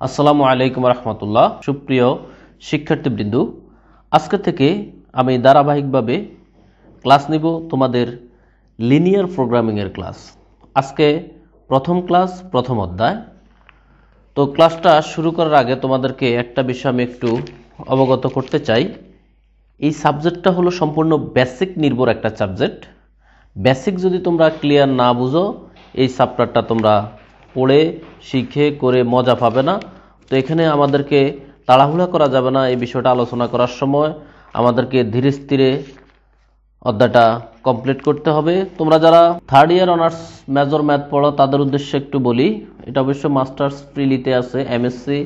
আসসালামু আলাইকুম রহমতুল্লাহ। সুপ্রিয় শিক্ষার্থীবৃন্দ, আজকে থেকে আমি ধারাবাহিকভাবে ক্লাস নিব তোমাদের লিনিয়ার প্রোগ্রামিংয়ের ক্লাস। আজকে প্রথম ক্লাস, প্রথম অধ্যায়। তো ক্লাসটা শুরু করার আগে তোমাদেরকে একটা বিষয় আমি একটু অবগত করতে চাই। এই সাবজেক্টটা হলো সম্পূর্ণ বেসিক নির্ভর একটা সাবজেক্ট। বেসিক যদি তোমরা ক্লিয়ার না বুঝো, এই চ্যাপ্টারটা তোমরা পড়ে শিখে করে মজা পাবে না। তো এখানে আমাদেরকে তাড়াহুড়া করা যাবে না। এই বিষয়টা আলোচনা করার সময় আমাদেরকে ধীরে স্থিরে অধ্যায়টা কমপ্লিট করতে হবে। তোমরা যারা third year honours major math পড়ো তাদের উদ্দেশ্যে একটু বলি, এটা অবশ্য মাস্টার্স প্রিলিতে আছে, এমএসসি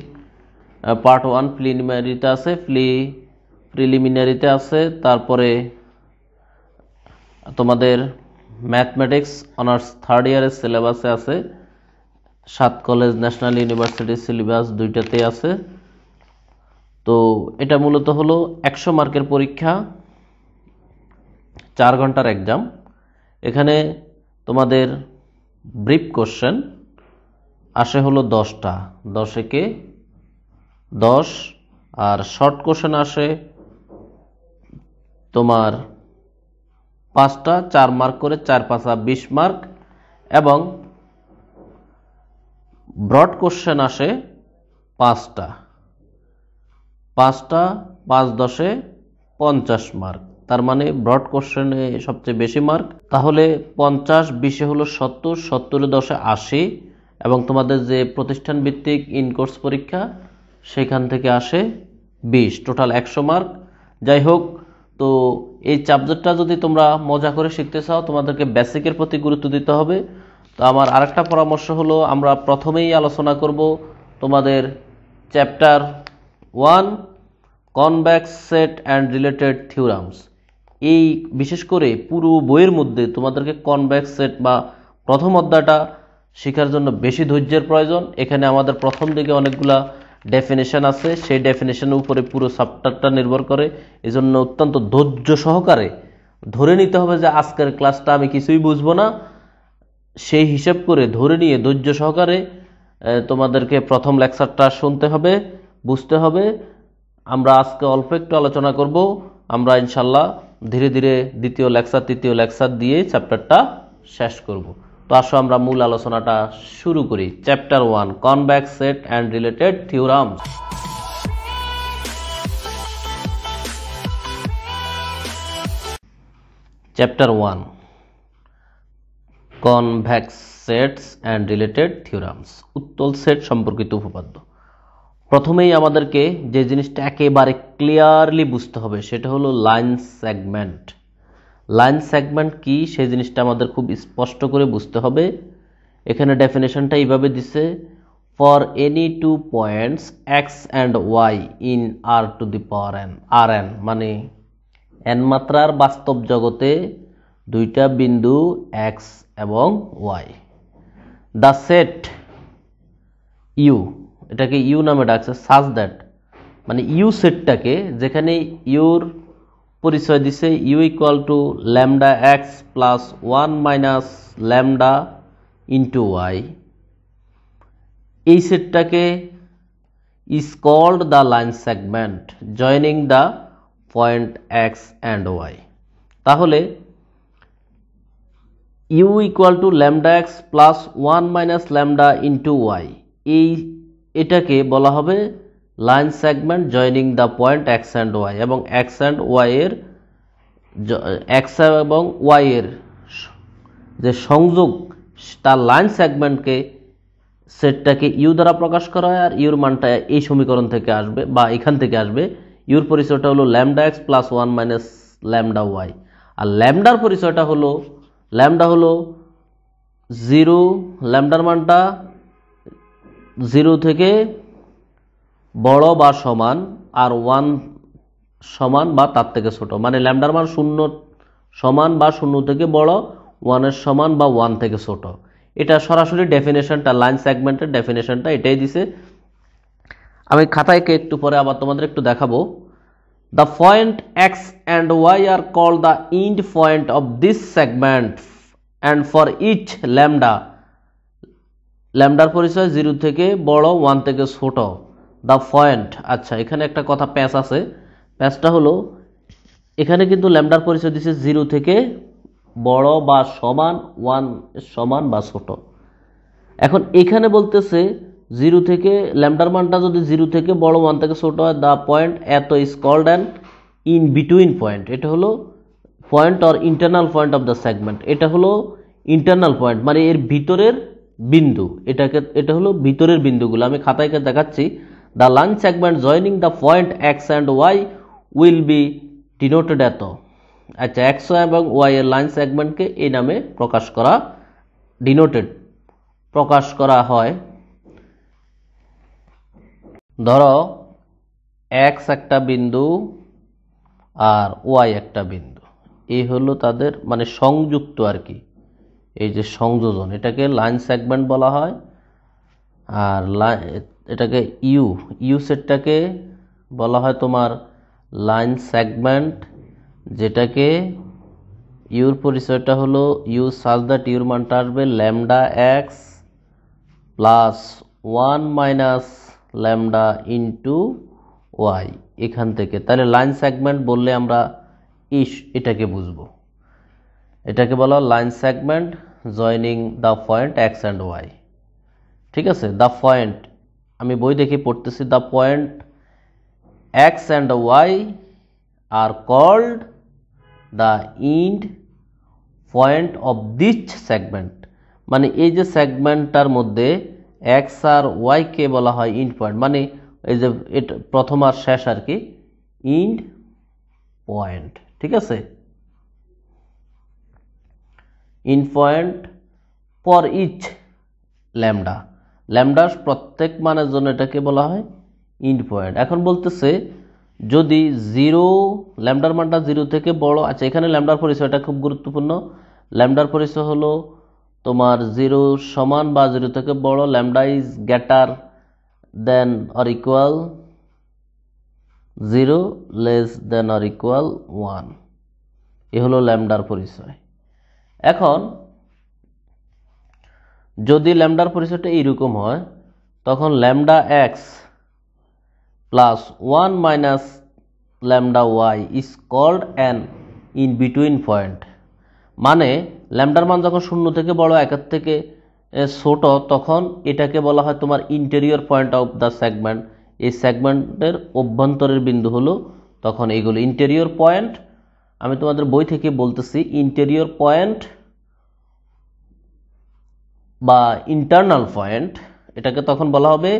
পার্ট 1 প্রিলিমিনারিতে আছে, প্রিলিমিনারিতে আছে, তারপরে তোমাদের ম্যাথমেটিক্স অনার্স থার্ড ইয়ারের সিলেবাসে আছে, 7 কলেজ ন্যাশনাল ইউনিভার্সিটি সিলেবাস দুইটাতে আছে। তো এটা মূলত হলো 100 মার্কের পরীক্ষা, 4 ঘন্টার এক্সাম। এখানে তোমাদের ব্রিফ কোশ্চেন আসে হলো 10টা, 10 একে 10, আর শর্ট কোশ্চেন আসে তোমার 5টা, 4 মার্ক করে, 4 5 20 মার্ক, এবং ব্রড কোশ্চেন আসে 5টা, 5 10 50 মার্ক। তার মানে ব্রড কোশ্চেনে সবচেয়ে বেশি মার্ক। তাহলে 50 20 হলো 70, 70 10 80, এবং তোমাদের যে প্রতিষ্ঠান ভিত্তিক ইন কোর্স পরীক্ষা সেখান থেকে আসে 20, টোটাল 100 মার্ক। যাই হোক, তো এই সাবজেক্টটা যদি তোমরা মজা করে শিখতে চাও, তোমাদেরকে বেসিকের প্রতি গুরুত্ব দিতে হবে। তো আমার আরেকটা পরামর্শ হলো, আমরা প্রথমেই আলোচনা করব তোমাদের chapter 1 convex set and related theorems. এই বিশেষ করে পুরো বইয়ের মধ্যে তোমাদেরকে কনভেক্স সেট বা প্রথম অধ্যায়টা শেখার জন্য বেশি ধৈর্যের প্রয়োজন। এখানে আমাদের প্রথম দিকে অনেকগুলা ডেফিনেশন আছে, সেই ডেফিনেশনের উপরে পুরো চ্যাপ্টারটা নির্ভর করে। এজন্য অত্যন্ত ধৈর্য সহকারে ধরে নিতে হবে যে আজকের ক্লাসটা আমি কিছুই বুঝবো না, সেই হিসাব করে ধরে নিয়ে ধৈর্য সহকারে তোমাদেরকে প্রথম লেকচারটা শুনতে হবে, বুঝতে হবে। আমরা আজকে অল্প একটু আলোচনা করব, আমরা ইনশাল্লাহ ধীরে ধীরে দ্বিতীয় লেকচার, তৃতীয় লেকচার দিয়ে চ্যাপ্টারটা শেষ করব। তো আসো আমরা মূল আলোচনাটা শুরু করি। Chapter 1 convex set and related theorems. Chapter 1 convex sets and related theorems, উত্তল সেট সম্পর্কিত উপপাদ্য। প্রথমেই আমাদেরকে যে জিনিসটা একেবারে ক্লিয়ারলি বুঝতে হবে সেটা হলো লাইন সেগমেন্ট। লাইন সেগমেন্ট কি সেই জিনিসটা আমাদের খুব স্পষ্ট করে বুঝতে হবে। এখানে ডেফিনেশনটা এইভাবে দিছে, for any two points x and y in R to the power n, R n মানে এন মাত্রার বাস্তব জগতে দুইটা বিন্দু এক্স এবং ওয়াই, দ্য সেট ইউ, এটাকে ইউ নামে ডাকছে, সাজ দ্যাট মানে ইউ সেটটাকে, যেখানে ইউর পরিচয় দিছে U equal to lambda x plus 1 minus lambda into Y, এই সেটটাকে is called the line segment joining the point x and Y. তাহলে U equal to lambda x plus 1 minus lambda into Y, এটাকে বলা হবে line segment joining the point x and Y, এবং X and Y এর, X এবং Y এর যে সংযোগ, তার লাইন সেগমেন্টকে সেটটাকে ইউ দ্বারা প্রকাশ করা হয়। আর ইউর মানটা এই সমীকরণ থেকে আসবে বা এখান থেকে আসবে। ইউর পরিচয়টা হলো lambda x plus 1 minus lambda Y, আর ল্যামডার পরিচয়টা হলো, ল্যামডা হলো 0, ল্যামডার মানটা 0 থেকে বড় বা সমান, আর 1 সমান বা তার থেকে ছোট, মানে ল্যামডার মান 0 সমান বা 0 থেকে বড়, 1 এর সমান বা 1 থেকে ছোট। এটা সরাসরি ডেফিনেশনটা, লাইন সেগমেন্টের ডেফিনেশনটা এটাই দিছে। আমি খাতায় একটু পরে আবার তোমাদের একটু দেখাবো। The point x and y are called the end point of this segment, and for each lambda ল্যামডার পরিচয় 0 থেকে বড় 1 থেকে ছোট দ্য পয়েন্ট। আচ্ছা, এখানে একটা কথা প্যাচ আছে। প্যাচটা হলো এখানে কিন্তু ল্যামডার পরিচয় দিচ্ছে 0 থেকে বড় বা সমান, 1 সমান বা ছোট। এখন এখানে বলতেছে 0 থেকে ল্যামডার মানটা যদি 0 থেকে বড় 1 থেকে ছোট হয়, দ্য পয়েন্ট এত is called an in between point. এটা হলো point or internal point of the segment. এটা হলো ইন্টারনাল পয়েন্ট, মানে এর ভিতরের বিন্দু। এটা হলো ভিতরের বিন্দুগুলো। আমি খাতায় দেখাচ্ছি। The line segment joining the point x and why will be denoted এত। আচ্ছা, এক্স এবং ওয়াই এর লাইন সেগমেন্টকে এই নামে প্রকাশ করা, ডিনোটেড প্রকাশ করা হয়। ধরো এক্স একটা বিন্দু আর ওয়াই একটা বিন্দু, এই হলো তাদের মানে সংযুক্ত আর কি, এই যে সংযোজন, এটাকে লাইন সেগমেন্ট বলা হয়। আর এটাকে ইউ সেটটাকে বলা হয় তোমার লাইন সেগমেন্ট, যেটাকে ইউর পরিচয়টা হলো ইউ সাজ দ্যাট ইউর মানটা আসবে lambda x plus 1 minus lambda into y এখান থেকে। তাহলে লাইন সেগমেন্ট বললে আমরা এটাকে বুঝবো। এটাকে বলা line segment joining the point x and y. ঠিক আছে, দ্য পয়েন্ট আমি বই দেখে পড়তেছি। The point x and y are called the end point of this segment. মানে এই যে সেগমেন্টটার মধ্যে এক্স আর ওয়াই কে বলা হয় ইন্ড পয়েন্ট, মানে এই যে এটা প্রথম আর শেষ আর কি, ইন্ড পয়েন্ট। ঠিক আছে, end point for each lambda. ল্যামডার প্রত্যেক মানের জন্য এটাকে বলা হয় ইন্ড পয়েন্ট। এখন বলতেছে যদি 0 ল্যামডার মানটা 0 থেকে বড়। আচ্ছা, এখানে ল্যামডার পরিচয়টা খুব গুরুত্বপূর্ণ। ল্যামডার পরিচয় হলো তোমার 0 সমান বা 0 থেকে বড়, lambda is greater than or equal 0 less than or equal 1। এ হলো ল্যামডার পরিচয়। এখন যদি ল্যামডার পরিচয়টা এইরকম হয়, তখন lambda x plus 1 minus lambda y is called an in between point. মানে ল্যামডার মান যখন 0 থেকে বড়, 1 থেকে ছোট, তখন এটাকে বলা হয় তোমার interior point of the segment. এই সেগমেন্টের অভ্যন্তরের বিন্দু হলো তখন এইগুলো ইন্টেরিয়র পয়েন্ট। আমি তোমাদের বই থেকে বলতেছি, ইন্টেরিয়র পয়েন্ট বা ইন্টারনাল পয়েন্ট, এটাকে তখন বলা হবে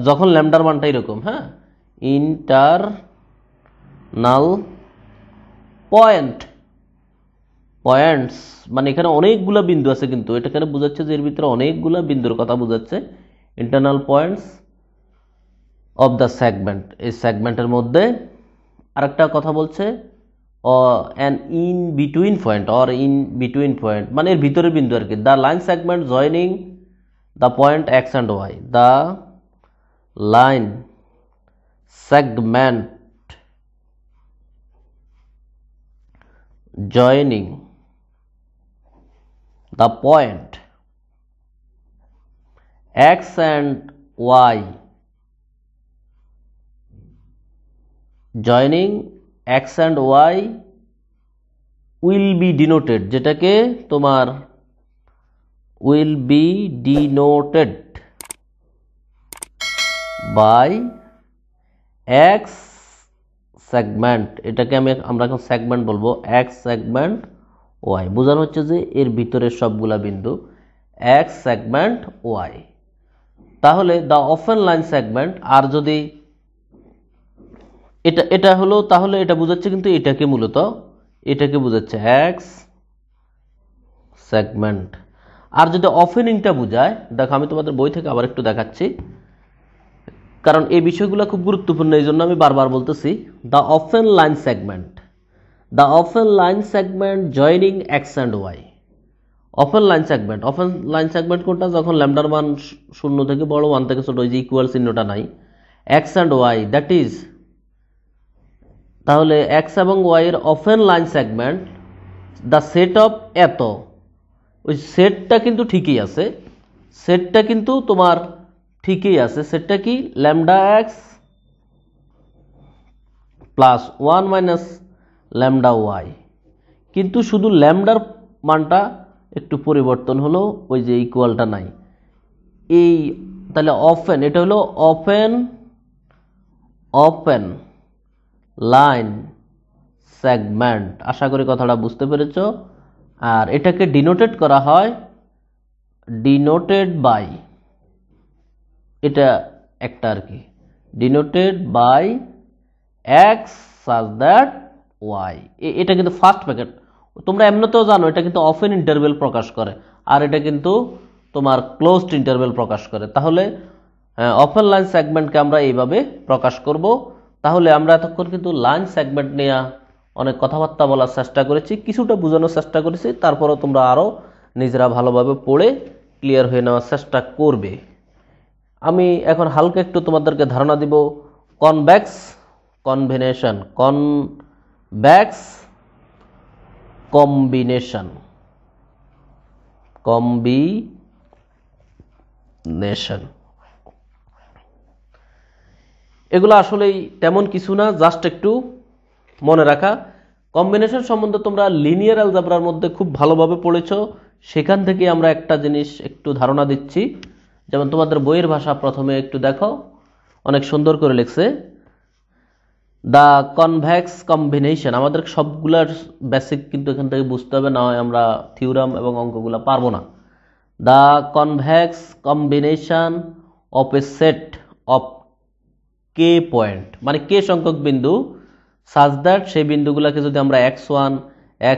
যখন ল্যামডার মানটা এরকম, হ্যাঁ, ইন্টারনাল পয়েন্টস, মানে এখানে অনেকগুলো বিন্দু আছে, কিন্তু এটা এখানে বোঝাচ্ছে যে এর ভিতরে অনেকগুলো বিন্দুর কথা বোঝাচ্ছে। Internal points of the segment, এই সেগমেন্টের মধ্যে। আরেকটা কথা বলছে an in between point or in between point, মানে এর ভিতরের বিন্দু আর কি। The line segment joining the point x and y, the line segment joining the point x and y, joining x and y will be denoted, যেটাকে তোমার will be denoted by x segment. এটাকে আমরা এখন segment বলবো, x segment Y. বোঝানো হচ্ছে যে এর ভিতরের সবগুলা বিন্দু এক্স সেগমেন্ট ওয়াই। তাহলে দ্য অফেন লাইন সেগমেন্ট, আর যদি এটা হলো, তাহলে এটা বোঝাচ্ছে কিন্তু এটাকে মূলত এটাকে বোঝাচ্ছে এক্স সেগমেন্ট। আর যদি অফেনিংটা বোঝায়, দেখো আমি তোমাদের বই থেকে আবার একটু দেখাচ্ছি, কারণ এই বিষয়গুলো খুব গুরুত্বপূর্ণ, এই জন্য আমি বারবার বলতেছি। The open line segment, the open line segment joining x and y. Open line segment কোনটা? যখন ল্যামডার মান 0 থেকে বড়, 1 থেকে ছোট, ওই যে ইকুয়াল চিহ্নটা নাই, x and y, that is, তাহলে এক্স এবং ওয়াই এর open line segment the set of এত ওই সেটটা কিন্তু ঠিকই আছে, সেটটা কিন্তু তোমার ঠিকই আছে। সেটটা কি lambda x plus 1 minus lambda y, কিন্তু শুধু ল্যামডার মানটা একটু পরিবর্তন হলো, ওই যে ইকুয়ালটা নাই। এই তাহলে ওপেন, এটা হলো ওপেন ওপেন লাইন সেগমেন্ট। আশা করি কথাটা বুঝতে পেরেছ। আর এটাকে ডিনোটেড করা হয় ডিনোটেড বাই, এটা একটা আর কি, denoted by x such that y. এটা কিন্তু ফার্স্ট প্যাকেট, তোমরা এমনিতেও জানো এটা কিন্তু ওপেন ইন্টারভেল প্রকাশ করে, আর এটা কিন্তু তোমার ক্লোজড ইন্টারভেল প্রকাশ করে। তাহলে ওপেন লাইন সেগমেন্টকে আমরা এইভাবে প্রকাশ করব। তাহলে আমরা এতক্ষণ কিন্তু লাইন সেগমেন্ট নিয়ে অনেক কথাবার্তা বলার চেষ্টা করেছি, কিছুটা বোঝানোর চেষ্টা করেছি, তারপরও তোমরা আরও নিজেরা ভালোভাবে পড়ে ক্লিয়ার হয়ে নেওয়ার চেষ্টা করবে। আমি এখন হালকা একটু তোমাদেরকে ধারণা দিব convex convention, convex combination, combination এগুলো আসলেই তেমন কিছু না, জাস্ট একটু মনে রাখা। কম্বিনেশন সম্বন্ধে তোমরা লিনিয়ার অ্যালজেব্রার মধ্যে খুব ভালোভাবে পড়েছো, সেখান থেকে আমরা একটা জিনিস একটু ধারণা দিচ্ছি। যেমন তোমাদের বইয়ের ভাষা প্রথমে একটু দেখো, অনেক সুন্দর করে লিখছে দ্য কনভেক্স কম্বিনেশন। আমাদের সবগুলার বেসিক কিন্তু এখান থেকে বুঝতে হবে, না হয় আমরা থিওরাম এবং অঙ্কগুলো পারবো না। The convex combination of a set of k point, মানে কে সংখ্যক বিন্দু, সাজ দ্যাট সেই বিন্দুগুলোকে যদি আমরা x1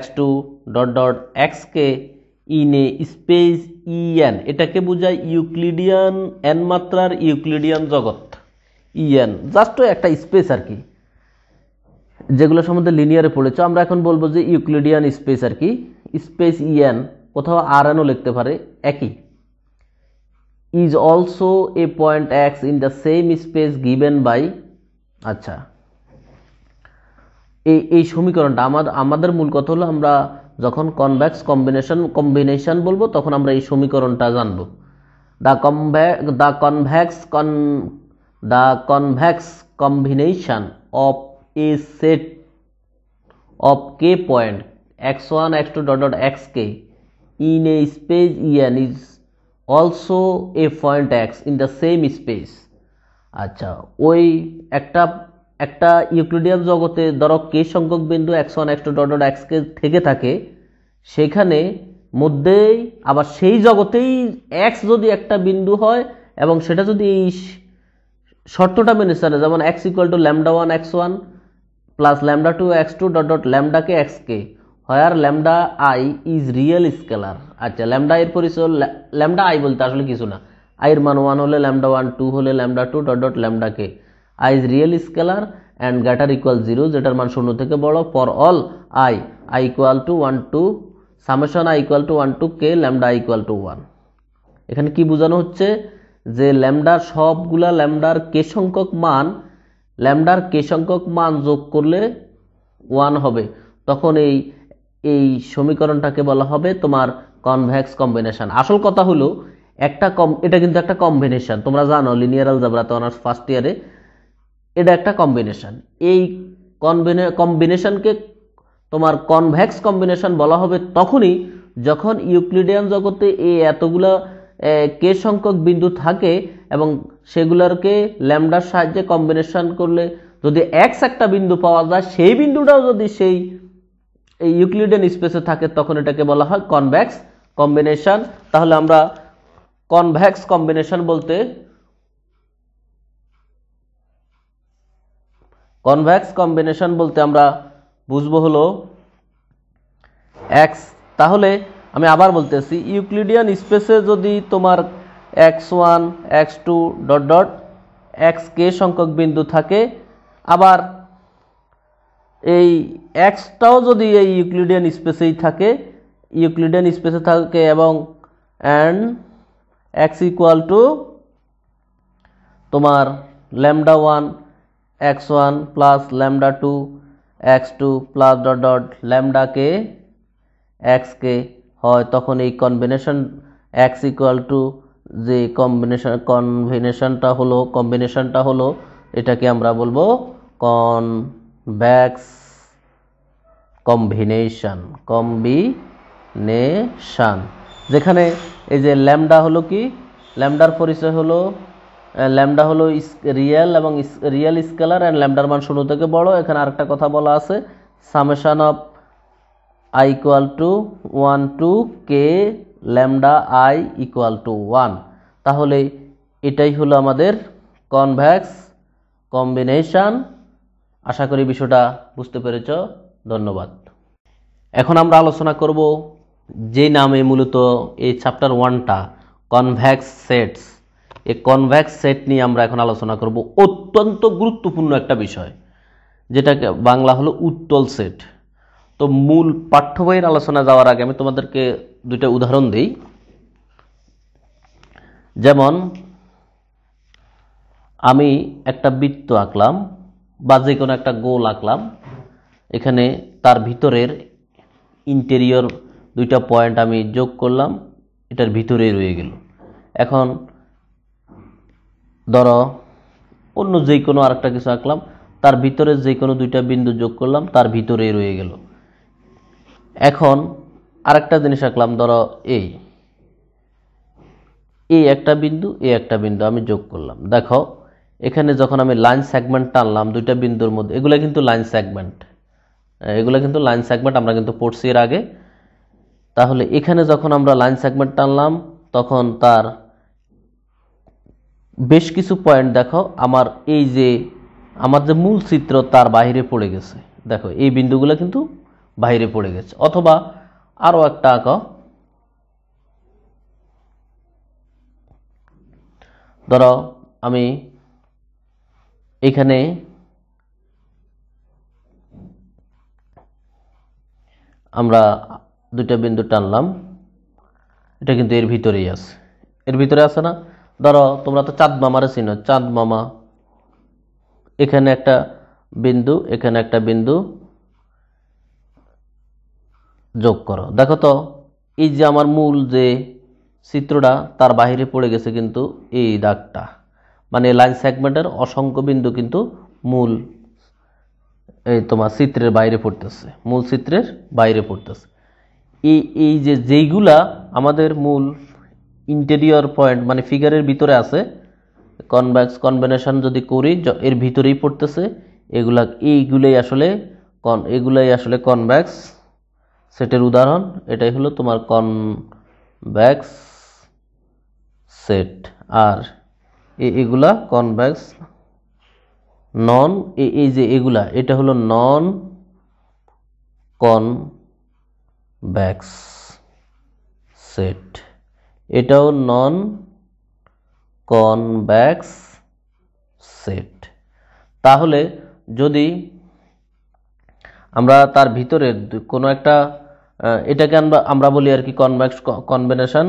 x2 dot dot xk in a space EN, এটাকে বোঝায় ইউক্লিডিয়ান এন মাত্রার ইউক্লিডিয়ান জগৎ। ইএন জাস্ট একটা স্পেস আর কি, যেগুলো সম্বন্ধে লিনিয়ারে পড়েছো। আমরা এখন বলবো যে ইউক্লিডিয়ান স্পেস আর কি, স্পেস ইএন, কোথাও আর এনও লিখতে পারে একই। Is also a point x in the same space given by, আচ্ছা এই সমীকরণটা আমাদের মূল কথা হলো, আমরা যখন কনভেক্স কম্বিনেশন বলবো তখন আমরা এই সমীকরণটা জানবো। The convex combination of a set of k point x1 x2 dot dot xk in a space EN is also a point x in the same space. আচ্ছা, ওই একটা ইউক্লিডিয়ান জগতে ধরো কে সংখ্যক বিন্দু x1 x2 dot dot xk থেকে থাকে, সেখানে মধ্যেই আবার সেই জগতেই x যদি একটা বিন্দু হয় এবং সেটা যদি এই শর্তটা মেনে চলে, যেমন x equal to lambda 1 x1 plus lambda 2 x2 dot dot lambda K xk, where lambda I is real scalar. আচ্ছা, ল্যামডা এর পরিচয়, ল্যামডা আই বলতে আসলে কিছু না, আই এর মান 1 হলে ল্যামডা 1, 2 হলে lambda 2 dot dot lambda k, i is real scalar and greater equal 0, যেটার মান 0 থেকে বড়, for all i equal to 1 to summation i equal to 1 to k lambda i equal to 1। এখানে কি বোঝানো হচ্ছে যে ল্যামডার সবগুলা ল্যামডার কে সংখ্যক মান যোগ করলে 1 হবে, তখন এই সমীকরণটাকে বলা হবে তোমার কনভেক্স কম্বিনেশন। আসল কথা হলো এটা কিন্তু একটা কম্বিনেশন, তোমরা জানো লিনিয়ার অ্যালজেব্রাতে অনার্স ফার্স্ট ইয়ারে এটা একটা কম্বিনেশন। এই কম্বিনেশনকে তোমার কনভেক্স কম্বিনেশন বলা হবে তখনই যখন ইউক্লিডিয়ান জগতে এতগুলা কে সংখ্যক বিন্দু থাকে এবং সেগুলোকে ল্যামডার সাহায্যে কম্বিনেশন করলে যদি এক্স একটা বিন্দু পাওয়া যায়, সেই বিন্দুটাও যদি সেই ইউক্লিডিয়ান স্পেসে থাকে, তখন এটাকে বলা হয় কনভেক্স কম্বিনেশন। তাহলে আমরা কনভেক্স কম্বিনেশন বলতে আমরা বুঝবো হলো এক্স। তাহলে আমি আবার বলতেছি, ইউক্লিডিয়ান স্পেসে যদি তোমার x1 x2 dot dot xk সংখ্যক বিন্দু থাকে, আবার এই এক্সটাও যদি এই ইউক্লিডিয়ান স্পেসেই থাকে, এবং অ্যান্ড এক্স ইকুয়াল টু তোমার lambda 1 x1 plus lambda 2 x2 plus dot dot lambda K xk হয় তখন এই কম্বিনেশন x ইকুয়াল টু যে কম্বিনেশনটা হলো এটাকে আমরা বলবো কনভেক্স কম্বিনেশন, যেখানে এই যে ল্যামডা হলো কি, ল্যামডার পরিচয় হলো ল্যামডা হলো রিয়েল এবং রিয়েল স্কেলার অ্যান্ড ল্যামডার মান 0 থেকে বড়। এখানে আরেকটা কথা বলা আছে, summation of i equal to 1 to k lambda i equal to 1। তাহলে এটাই হলো আমাদের কনভেক্স কম্বিনেশন। আশা করি বিষয়টা বুঝতে পেরেছ। ধন্যবাদ। এখন আমরা আলোচনা করব যে নামে মূলত এই চ্যাপ্টার 1টা কনভেক্স সেটস, এই কনভেক্স সেট নিয়ে আমরা এখন আলোচনা করব। অত্যন্ত গুরুত্বপূর্ণ একটা বিষয়, যেটাকে বাংলা হলো উত্তল সেট। তো মূল পাঠ্য বইয়ের আলোচনা যাওয়ার আগে আমি তোমাদেরকে দুইটা উদাহরণ দিই। যেমন আমি একটা বৃত্ত আঁকলাম বা যে কোনো একটা গোল আঁকলাম, এখানে তার ভিতরের ইন্টেরিয়র দুইটা পয়েন্ট আমি যোগ করলাম, এটার ভিতরেই রয়ে গেল। এখন ধরো অন্য যে কোনো আরেকটা কিছু আঁকলাম, তার ভিতরে যে কোনো দুইটা বিন্দু যোগ করলাম, তার ভিতরেই রয়ে গেল। এখন আরেকটা জিনিস আঁকলাম, ধরো এই একটা বিন্দু একটা বিন্দু আমি যোগ করলাম। দেখো এখানে যখন আমি লাইন সেগমেন্ট টানলাম দুইটা বিন্দুর মধ্যে, এগুলো কিন্তু লাইন সেগমেন্ট, আমরা কিন্তু পড়ছি এর আগে। তাহলে এখানে যখন আমরা লাইন সেগমেন্ট টানলাম তখন তার বেশ কিছু পয়েন্ট দেখো আমার যে মূল চিত্র তার বাইরে পড়ে গেছে। দেখো এই বিন্দুগুলো কিন্তু বাইরে পড়ে গেছে। অথবা আরো একটা আঁকো, ধরো আমি এখানে আমরা দুইটা বিন্দু টানলাম, এটা কিন্তু এর ভিতরেই আছে, এর ভিতরে আছে না? ধরো তোমরা তো চাঁদ মামারে চিনো, চাঁদ মামা, এখানে একটা বিন্দু এখানে একটা বিন্দু যোগ করো। দেখো তো এই যে আমার মূল যে চিত্রটা তার বাইরে পড়ে গেছে কিন্তু এই দাগটা, মানে লাইন সেগমেন্টের অসংখ্য বিন্দু কিন্তু মূল এই তোমার চিত্রের বাইরে পড়তেছে, মূল চিত্রের বাইরে পড়তেছে। এই যে যেইগুলা আমাদের মূল ইন্টেরিয়র পয়েন্ট মানে ফিগারের ভিতরে আছে, কনভেক্স কম্বিনেশন যদি করি এর ভিতরেই পড়তেছে, এইগুলাই আসলে কনভেক্স সেটের উদাহরণ। এটাই হলো তোমার কনভেক্স সেট। আর এগুলা কনভেক্স নন, এই যে এগুলা এটা হলো নন কনভেক্স সেট, এটাও নন কনভেক্স সেট। তাহলে যদি আমরা তার ভিতরের কোনো একটা এটাকে আমরা বলি আর কি কনভেক্স কম্বিনেশন,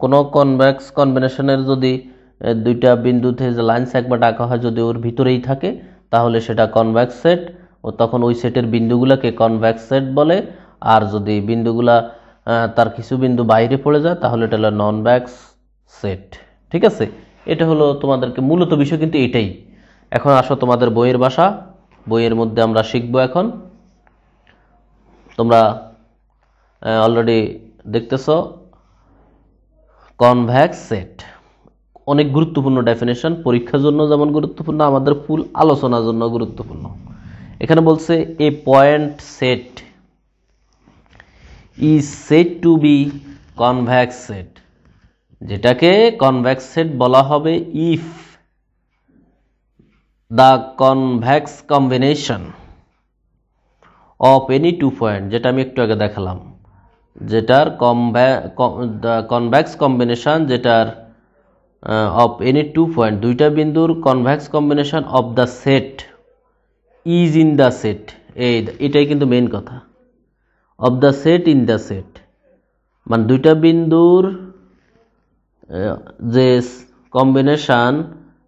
কোনো কনভেক্স কম্বিনেশনের যদি দুইটা বিন্দুতে যে লাইন সেগমেন্ট আঁকা হয় যদি ওর ভিতরেই থাকে তাহলে সেটা কনভেক্স সেট, ও তখন ওই সেটের বিন্দুগুলোকে কনভেক্স সেট বলে। আর যদি বিন্দুগুলা তার কিছু বিন্দু বাইরে পড়ে যায় তাহলে এটা হলো ননভেক্স সেট। ঠিক আছে, এটা হলো তোমাদেরকে মূলত বিষয় কিন্তু এটাই। এখন আসো তোমাদের বইয়ের ভাষা, বইয়ের মধ্যে আমরা শিখবো। এখন তোমরা অলরেডি দেখতেছ কনভেক্স সেট অনেক গুরুত্বপূর্ণ ডেফিনেশন, পরীক্ষার জন্য যেমন গুরুত্বপূর্ণ আমাদের ফুল আলোচনার জন্য গুরুত্বপূর্ণ। এখানে বলছে a point set is said to be convex set, যেটাকে কনভেক্স সেট বলা হবে if the convex combination of any two point, যেটা আমি একটু আগে দেখালাম, যেটার কনভেক্স কম্বিনেশন যেটার অফ এনি টু পয়েন্ট দুইটা বিন্দুর convex combination of the set is in the set, এটাই কিন্তু মেইন কথা, of the set in the set, মানে দুইটা বিন্দুর যে কম্বিনেশন,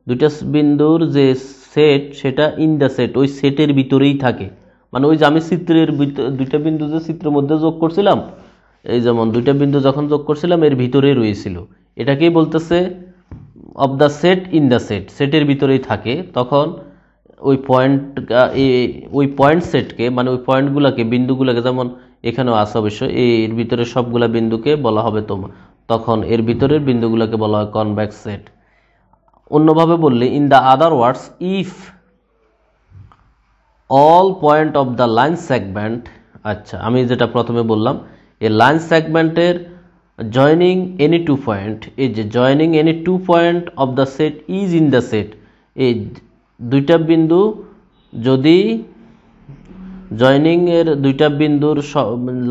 দুইটা বিন্দুর যে সেট সেটা ইন দ্য সেট, ওই সেটের ভিতরেই থাকে। মানে ওই যে আমি চিত্রের দুইটা বিন্দু যে চিত্রের মধ্যে যোগ করছিলাম এই যেমন দুইটা বিন্দু যখন যোগ করছিলাম এর ভিতরেই রয়েছিল, এটাকেই বলতেছে of the set in the set, সেটের ভিতরেই থাকে। তখন ওই পয়েন্ট সেটকে মানে ওই পয়েন্টগুলোকে বিন্দুগুলোকে, যেমন এখানেও আছে অবশ্য, এর ভিতরে সবগুলা বিন্দুকে বলা হবে তখন এর ভিতরের বিন্দুগুলোকে বলা হয় কনভেক্স সেট। অন্যভাবে বললে, in the other words, if all point of the line segment, আচ্ছা আমি যেটা প্রথমে বললাম, এই লাইন সেগমেন্টের জয়নিং এনি টু পয়েন্ট, এই যে joining any two point of the set is in the set, এই দুইটা বিন্দু যদি জয়নিং এর দুইটা বিন্দুর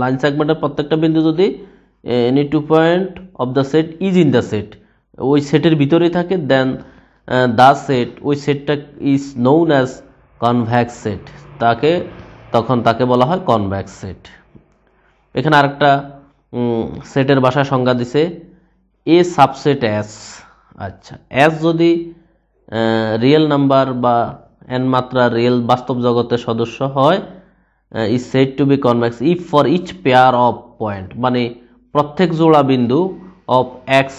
লাইন সেগমেন্টের প্রত্যেকটা বিন্দু যদি any two point of the set is in the set, ওই সেটের ভিতরেই থাকে, দেন দ্য সেট, ওই সেটটা is known as convex set, তখন তাকে বলা হয় কনভেক্স সেট। এখানে আরেকটা সেটের ভাষায় সংজ্ঞা দিছে, এ সাবসেট এস। আচ্ছা, এস যদি রিয়েল নাম্বার বা এন মাত্রা রিয়েল বাস্তব জগতের সদস্য হয়, is said to be convex if for each pair of point, মানে প্রত্যেক জোড়া বিন্দু of x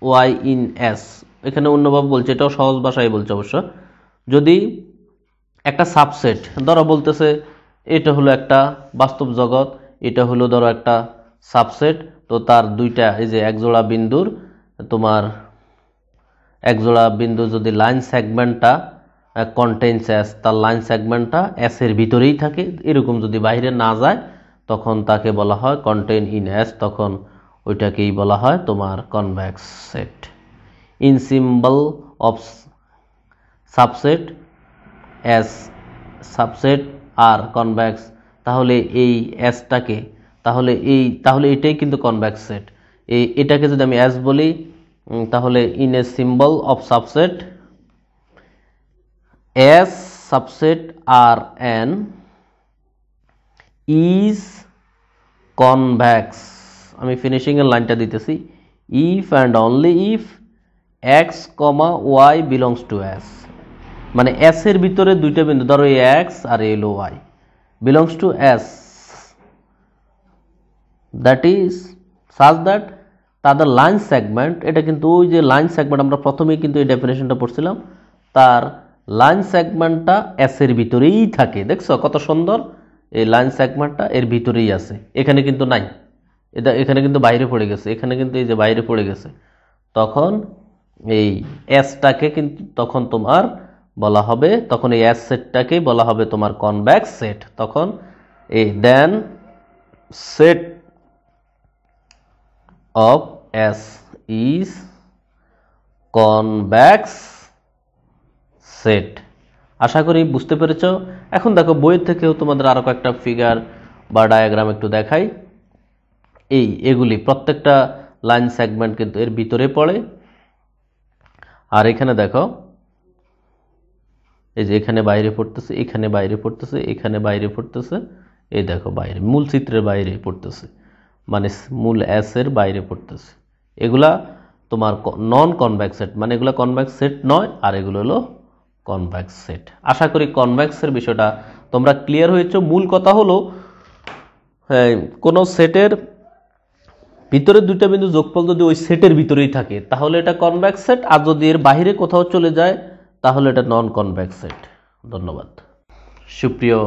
y in S, এখানে অন্যভাবে বলছে, এটাও সহজ ভাষায় বলছে অবশ্য, যদি একটা সাবসেট, ধরো বলতেছে এটা হলো একটা বাস্তব জগৎ, এটা হলো ধরো একটা সাবসেট, তো তার দুইটা, এই যে একজোড়া বিন্দুর তোমার একজোড়া বিন্দু যদি লাইন সেগমেন্টটা কন্টেইনস এস, তার লাইন সেগমেন্টটা এস এর ভিতরেই থাকে, এরকম যদি বাইরে না যায় তখন তাকে বলা হয় কন্টেইন ইন এস, তখন ওইটাকেই বলা হয় তোমার convex set. In symbol of subset S subset R convex, তাহলে এই এসটাকে তাহলে এটাই কিন্তু কনভেক্স সেট। এটাকে যদি আমি এস বলি, তাহলে in a symbol of subset S subset R n is convex, আমি ফিনিশিং এর লাইনটা দিতেছি, if and only if x comma y belongs to S, মানে এস এর ভিতরে দুইটা বিন্দু, ধরো এই এক্স আর এল y belongs to S, that is such that তাদের লাইন সেগমেন্ট, এটা কিন্তু ওই যে লাইন সেগমেন্ট আমরা প্রথমেই কিন্তু এই ডেফিনেশনটা পড়ছিলাম, তার লাইন সেগমেন্টটা এস এর ভিতরেই থাকে। দেখছো কত সুন্দর, এই লাইন সেগমেন্টটা এর ভিতরেই আছে, এখানে কিন্তু নাই, এখানে কিন্তু বাইরে পড়ে গেছে, এখানে কিন্তু এই যে বাইরে পড়ে গেছে, তখন এই এসটাকে কিন্তু তখন তোমার বলা হবে, তখন এই এস সেটটাকে বলা হবে তোমার কনভেক্স সেট। তখন এই then set of S is convex set. আশা করি বুঝতে পেরেছ। এখন দেখো বইয়ের থেকেও তোমাদের আরো কয়েকটা ফিগার বা ডায়াগ্রাম একটু দেখাই। এগুলি প্রত্যেকটা লাইন সেগমেন্ট কিন্তু এর ভিতরে পড়ে। আর এখানে দেখো, এই যে এখানে বাইরে পড়তেছে, এখানে বাইরে পড়তেছে, এখানে বাইরে পড়তেছে, এই দেখো বাইরে, মূল চিত্রের বাইরে পড়তেছে, মানে মূল এস এর বাইরে পড়তেছে। এগুলা তোমার নন কনভেক্স সেট, মানে এগুলা কনভেক্স সেট নয়, আর এগুলো হলো কনভেক্স সেট। আশা করি কনভেক্সের বিষয়টা তোমরা ক্লিয়ার হয়েছে। মূল কথা হলো কোন সেটের ভিতরে দুইটা বিন্দু যোগফল যদি ওই সেটের ভিতরেই থাকে তাহলে এটা কনভেক্স সেট, আর যদি এর বাইরে কোথাও চলে যায় তাহলে এটা নন কনভেক্স সেট। ধন্যবাদ। সুপ্রিয়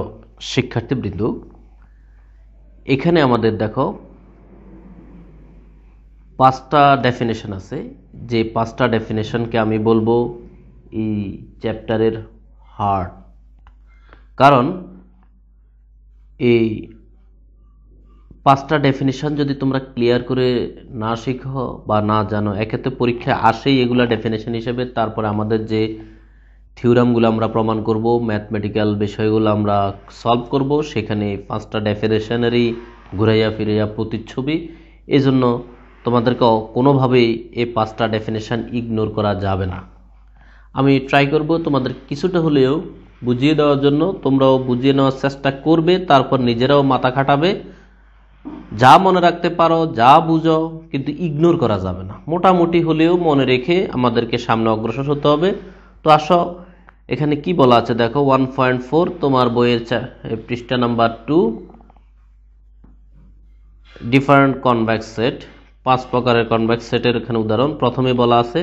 শিক্ষার্থীবৃন্দ, এখানে আমাদের দেখো 5টা ডেফিনেশন আছে, যে 5টা ডেফিনেশনকে আমি বলবো এই চ্যাপ্টারের হার্ট। কারণ এই 5টা ডেফিনেশন যদি তোমরা ক্লিয়ার করে না শিখো বা না জানো, এক্ষেত্রে পরীক্ষায় আসেই এগুলা ডেফিনেশন হিসেবে, তারপরে আমাদের যে থিওরামগুলো আমরা প্রমাণ করব, ম্যাথমেটিক্যাল বিষয়গুলো আমরা সলভ করব, সেখানে 5টা ডেফিনেশনেরই ঘুরাইয়া ফিরাইয়া প্রতিচ্ছবি। এই জন্য তোমাদেরকে কোনোভাবেই এই 5টা ডেফিনেশন ইগনোর করা যাবে না। আমি ট্রাই করব তোমাদের কিছুটা হলেও বুঝিয়ে দেওয়ার জন্য, তোমরাও বুঝিয়ে নেওয়ার চেষ্টা করবে, তারপর নিজেরাও মাথা খাটাবে, যা মনে রাখতে পারো, যা বুঝো, কিন্তু ইগনোর করা যাবে না। মোটামুটি হলেও মনে রেখে আমাদেরকে সামনে অগ্রসর হতে হবে। তো আসো, এখানে কি বলা আছে দেখো, 1.4 তোমার বইয়ের পৃষ্ঠা নাম্বার 2। ডিফারেন্ট কনভেক্স সেট, 5 প্রকারের কনভেক্স সেটের এখানে উদাহরণ। প্রথমে বলা আছে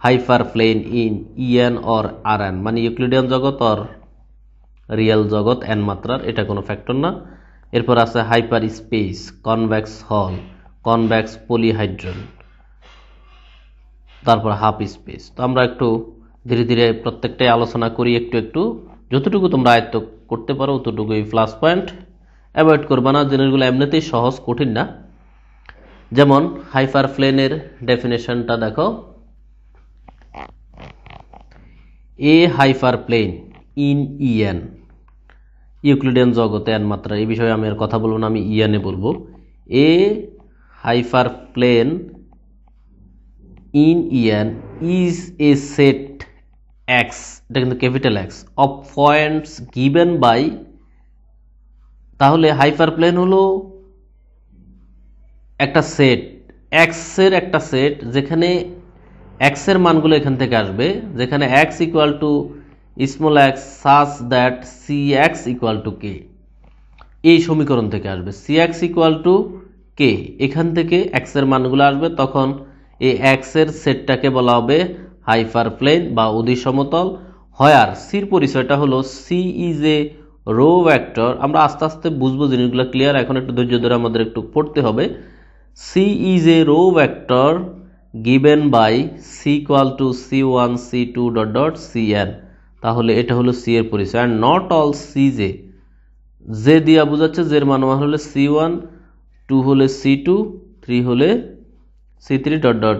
hyper plane in EN or R n, মানে ইউক্লিডিয়ান জগৎ অর রিয়েল জগৎ এন মাত্রার, এটা কোনো ফ্যাক্টর না। এরপর আছে hyperspace, convex hull, convex polyhedron, তারপর হাফ স্পেস। তো আমরা একটু ধীরে ধীরে প্রত্যেকটাই আলোচনা করি একটু একটু, যতটুকু তোমরা আয়ত্ত করতে পারো ততটুকুই প্লাস পয়েন্ট, অ্যাভয়েড করবা না, জিনিসগুলো এমনিতেই সহজ, কঠিন না। যেমন হাইপার প্লেনের ডেফিনেশনটা দেখো, a hyper plane in E N, Euclidean জগতে এন মাত্রা, এই বিষয়ে আমি আর কথা বলবো না, আমি ইএনে বলবো। A hyper plane in E N is a set X, এটা কিন্তু capital X, of points given by, তাহলে হাইপার প্লেন হলো একটা সেট, এক্স এর একটা সেট, যেখানে এক্স এর মানগুলো এখান থেকে আসবে, যেখানে X equal to small X such that C X equal to K, এই সমীকরণ থেকে আসবে। C X equal to K, এখান থেকে এক্স এর মানগুলো আসবে, তখন এই এক্স এর সেটটাকে বলা হবে হাইপার প্লেন বা অধি সমতল। হয়ার সির পরিচয়টা হলো c is a row vector, আমরা আস্তে আস্তে বুঝবো জিনিসগুলো ক্লিয়ার, এখন একটু ধৈর্য ধরে আমাদের একটু পড়তে হবে। C is a row vector given by c equal to c1 c2 dot dot cn, তাহলে এটা হলো সি এর পরিচয়। And not all c j দিয়া বোঝাচ্ছে, জের মান হলে c1, 2 হলে c2, 3 হলে c3 ডট ডট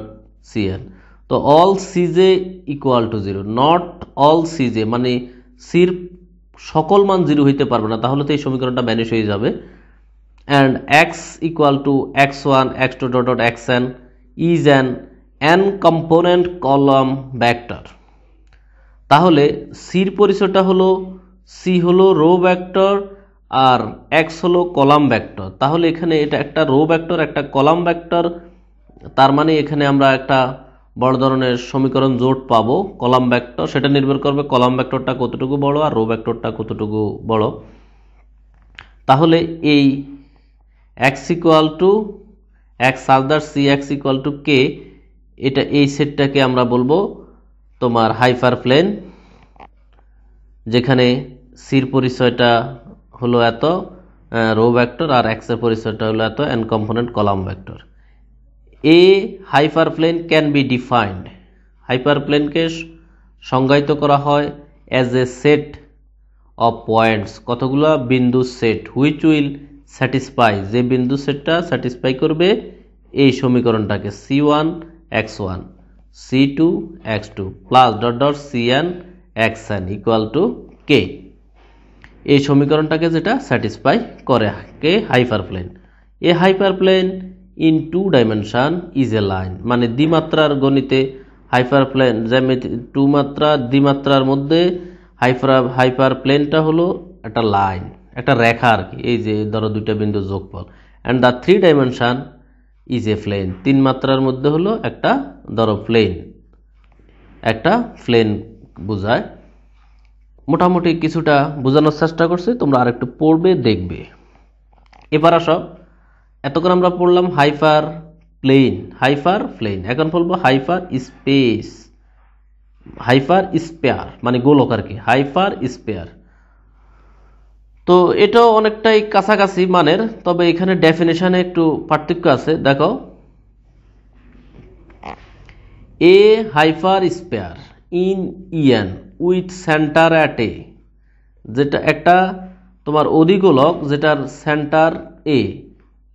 cn। তো অল সিজে ইকুয়াল টু 0, নট অল সিজে মানে সির সকল মান 0 হইতে পারবে না, তাহলে তো এই সমীকরণটা ভ্যানিশ হয়ে যাবে। And X equal two x1 x2 dot dot xn is an n component column vector, তাহলে সির পরিচয়টা হলো সি হলো রো ভেক্টর আর এক্স হলো কলাম ভেক্টর, তাহলে এখানে এটা একটা রো ভেক্টর একটা কলাম ভেক্টর, তার মানে এখানে আমরা একটা বড় ধরনের সমীকরণ জোট পাবো কলাম ভেক্টর, সেটা নির্ভর করবে কলাম ভেক্টরটা কতটুকু বড় আর রো ভেক্টরটা কতটুকু বড়। তাহলে এই x equal to x such that C X equal to K, এটা এই সেটটাকে আমরা বলবো তোমার হাইপার প্লেন, যেখানে সির পরিচয়টা হলো এত রো ভেক্টর আর এক্স এর পরিচয়টা হলো এত N component column vector. A hyper plane can be defined, hyper প্লেনকে সংজ্ঞায়িত করা হয় as a set of points, কতগুলো বিন্দু সেট, হুইচ উইল স্যাটিসফাই, যে বিন্দু সেটটা স্যাটিসফাই করবে এই সমীকরণটাকে c1 x1 c2 x2 plus dot dot cn xn equal to K, এই সমীকরণটাকে যেটা স্যাটিসফাই করে কে hyper plane. A hyper plane in 2 dimension is a line, মানে দ্বিমাত্রার গণিতে হাইপার প্লেন জ্যামিতি 2 মাত্রা দ্বিমাত্রার মধ্যে হাইপার প্লেনটা হলো একটা লাইন, একটা রেখা আর কি, এই যে ধরো দুইটা বিন্দু যোগফল। And the 3 dimension is a plane, 3 মাত্রার মধ্যে হলো একটা ধরো প্লেন, একটা প্লেন বোঝায়। মোটামুটি কিছুটা বোঝানোর চেষ্টা করছি, তোমরা আরেকটু পড়বে দেখবে। এবার আসো, এতক্ষণ আমরা পড়লাম হাইপার প্লেন, এখন বলবো হাইপার স্পেস, হাইপার স্পেয়ার মানে গোলক আর কি, হাইপার স্পেয়ার। তো এটাও অনেকটাই কাছাকাছি মানের, তবে এখানে ডেফিনেশনে একটু পার্থক্য আছে। দেখো, a hyper sphere in E N with center at A, যেটা একটা তোমার অধিগোলক যেটার সেন্টার এ,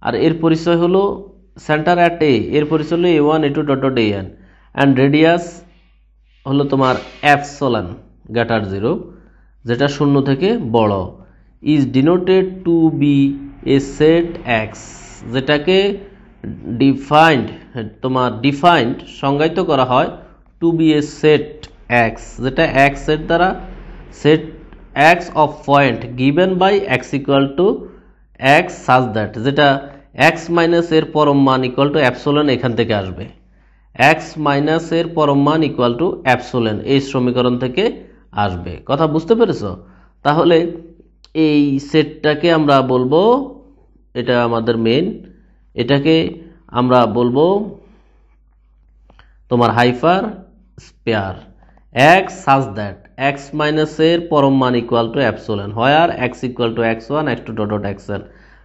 আর এর পরিচয় হলো সেন্টার অ্যাট এ, এর পরিচয় হলো a1 a2 dot dot an, and radius হলো তোমার এপসিলন গ্রেটার 0, যেটা 0 থেকে বড়, is denoted to be a set x, যেটাকে ডিফাইন্ড সংজ্ঞায়িত করা হয় to be a set x, যেটা এক্স এর দ্বারা set x of point given by x equal to x such that, যেটা এক্স মাইনাস এর পরম মান ইকুয়াল টু এপসিলন এখান থেকে আসবে, এক্স মাইনাস এর পরম মান ইকুয়াল টু এপসিলন এই সমীকরণ থেকে আসবে। কথা বুঝতে পেরেছ? তাহলে এই সেটটাকে আমরা বলবো, এটা আমাদের মেইন এটাকে আমরা বলবো তোমার hyper spare x such that x minus এর পরম মান equal to epsilon where x equal to x1 x2 dot dot xn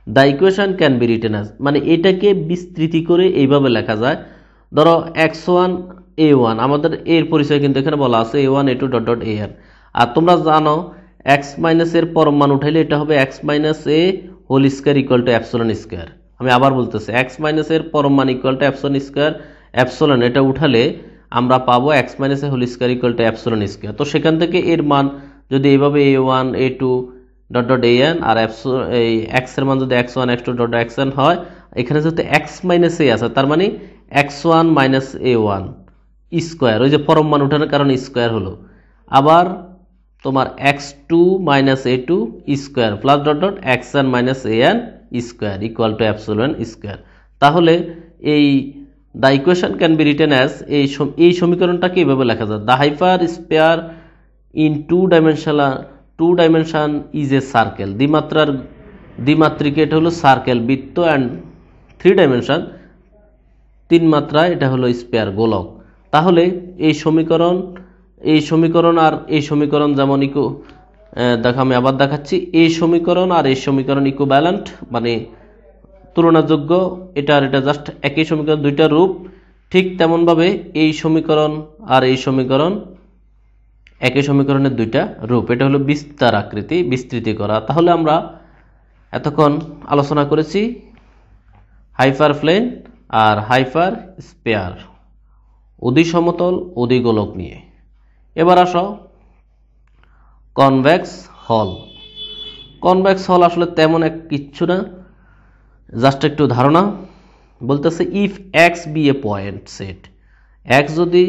the equation can be written as মানে এটাকে বিস্তৃতি করে এইভাবে লেখা যায় ধরো x1 a1 আমাদের এর পরিচয় কিন্তু এখানে বলা আছে a1 a2 dot dot an আর তোমরা জানো x minus এর পরম মান উঠাইলে এটা হবে x minus a whole square equal to epsilon square আমি আবার বলতেছি x minus এর পরম মান equal to epsilon square epsilon এটা উঠালে আমরা পাবো x minus a whole square equal to epsilon square তো সেখান থেকে এর মান যদি এইভাবে a1 a2 dot dot an আর এই x এর মান যদি x1 x2 ডট xn হয় এখানে যেহেতু x minus a আছে তার মানে x1 minus a1 স্কয়ার ওই যে পরম মান উঠানোর কারণে স্কয়ার হলো আবার তোমার x2 minus a2 square plus dot dot xn minus an square equal to epsilon square তাহলে এই the equation can be written as এই সমীকরণটাকে এইভাবে লেখা যায় the hypersphere in two dimension is a circle দ্বিমাত্রিক এটা হলো সার্কেল বৃত্ত and three dimension তিন মাত্রায় এটা হলো স্পেয়ার গোলক তাহলে এই সমীকরণ আর এই সমীকরণ যেমন দেখো আমি আবার দেখাচ্ছি এই সমীকরণ আর এই সমীকরণ ইকুইভ্যালেন্ট মানে তুলনাযোগ্য এটা আর এটা জাস্ট একই সমীকরণ দুইটা রূপ ঠিক তেমন ভাবে এই সমীকরণ আর এই সমীকরণ একই সমীকরণের দুইটা রূপ এটা হলো বিস্তার আকৃতি বিস্তৃতি করা তাহলে আমরা এতক্ষণ আলোচনা করেছি হাইপারপ্লেন আর হাইপার স্পেয়ার অধিসমতল অধিগোলক নিয়ে এবার আসো কনভেক্স হল আসলে তেমন এক কিচ্ছু না জাস্ট একটু ধারণা বলতেছে if x be a point set x যদি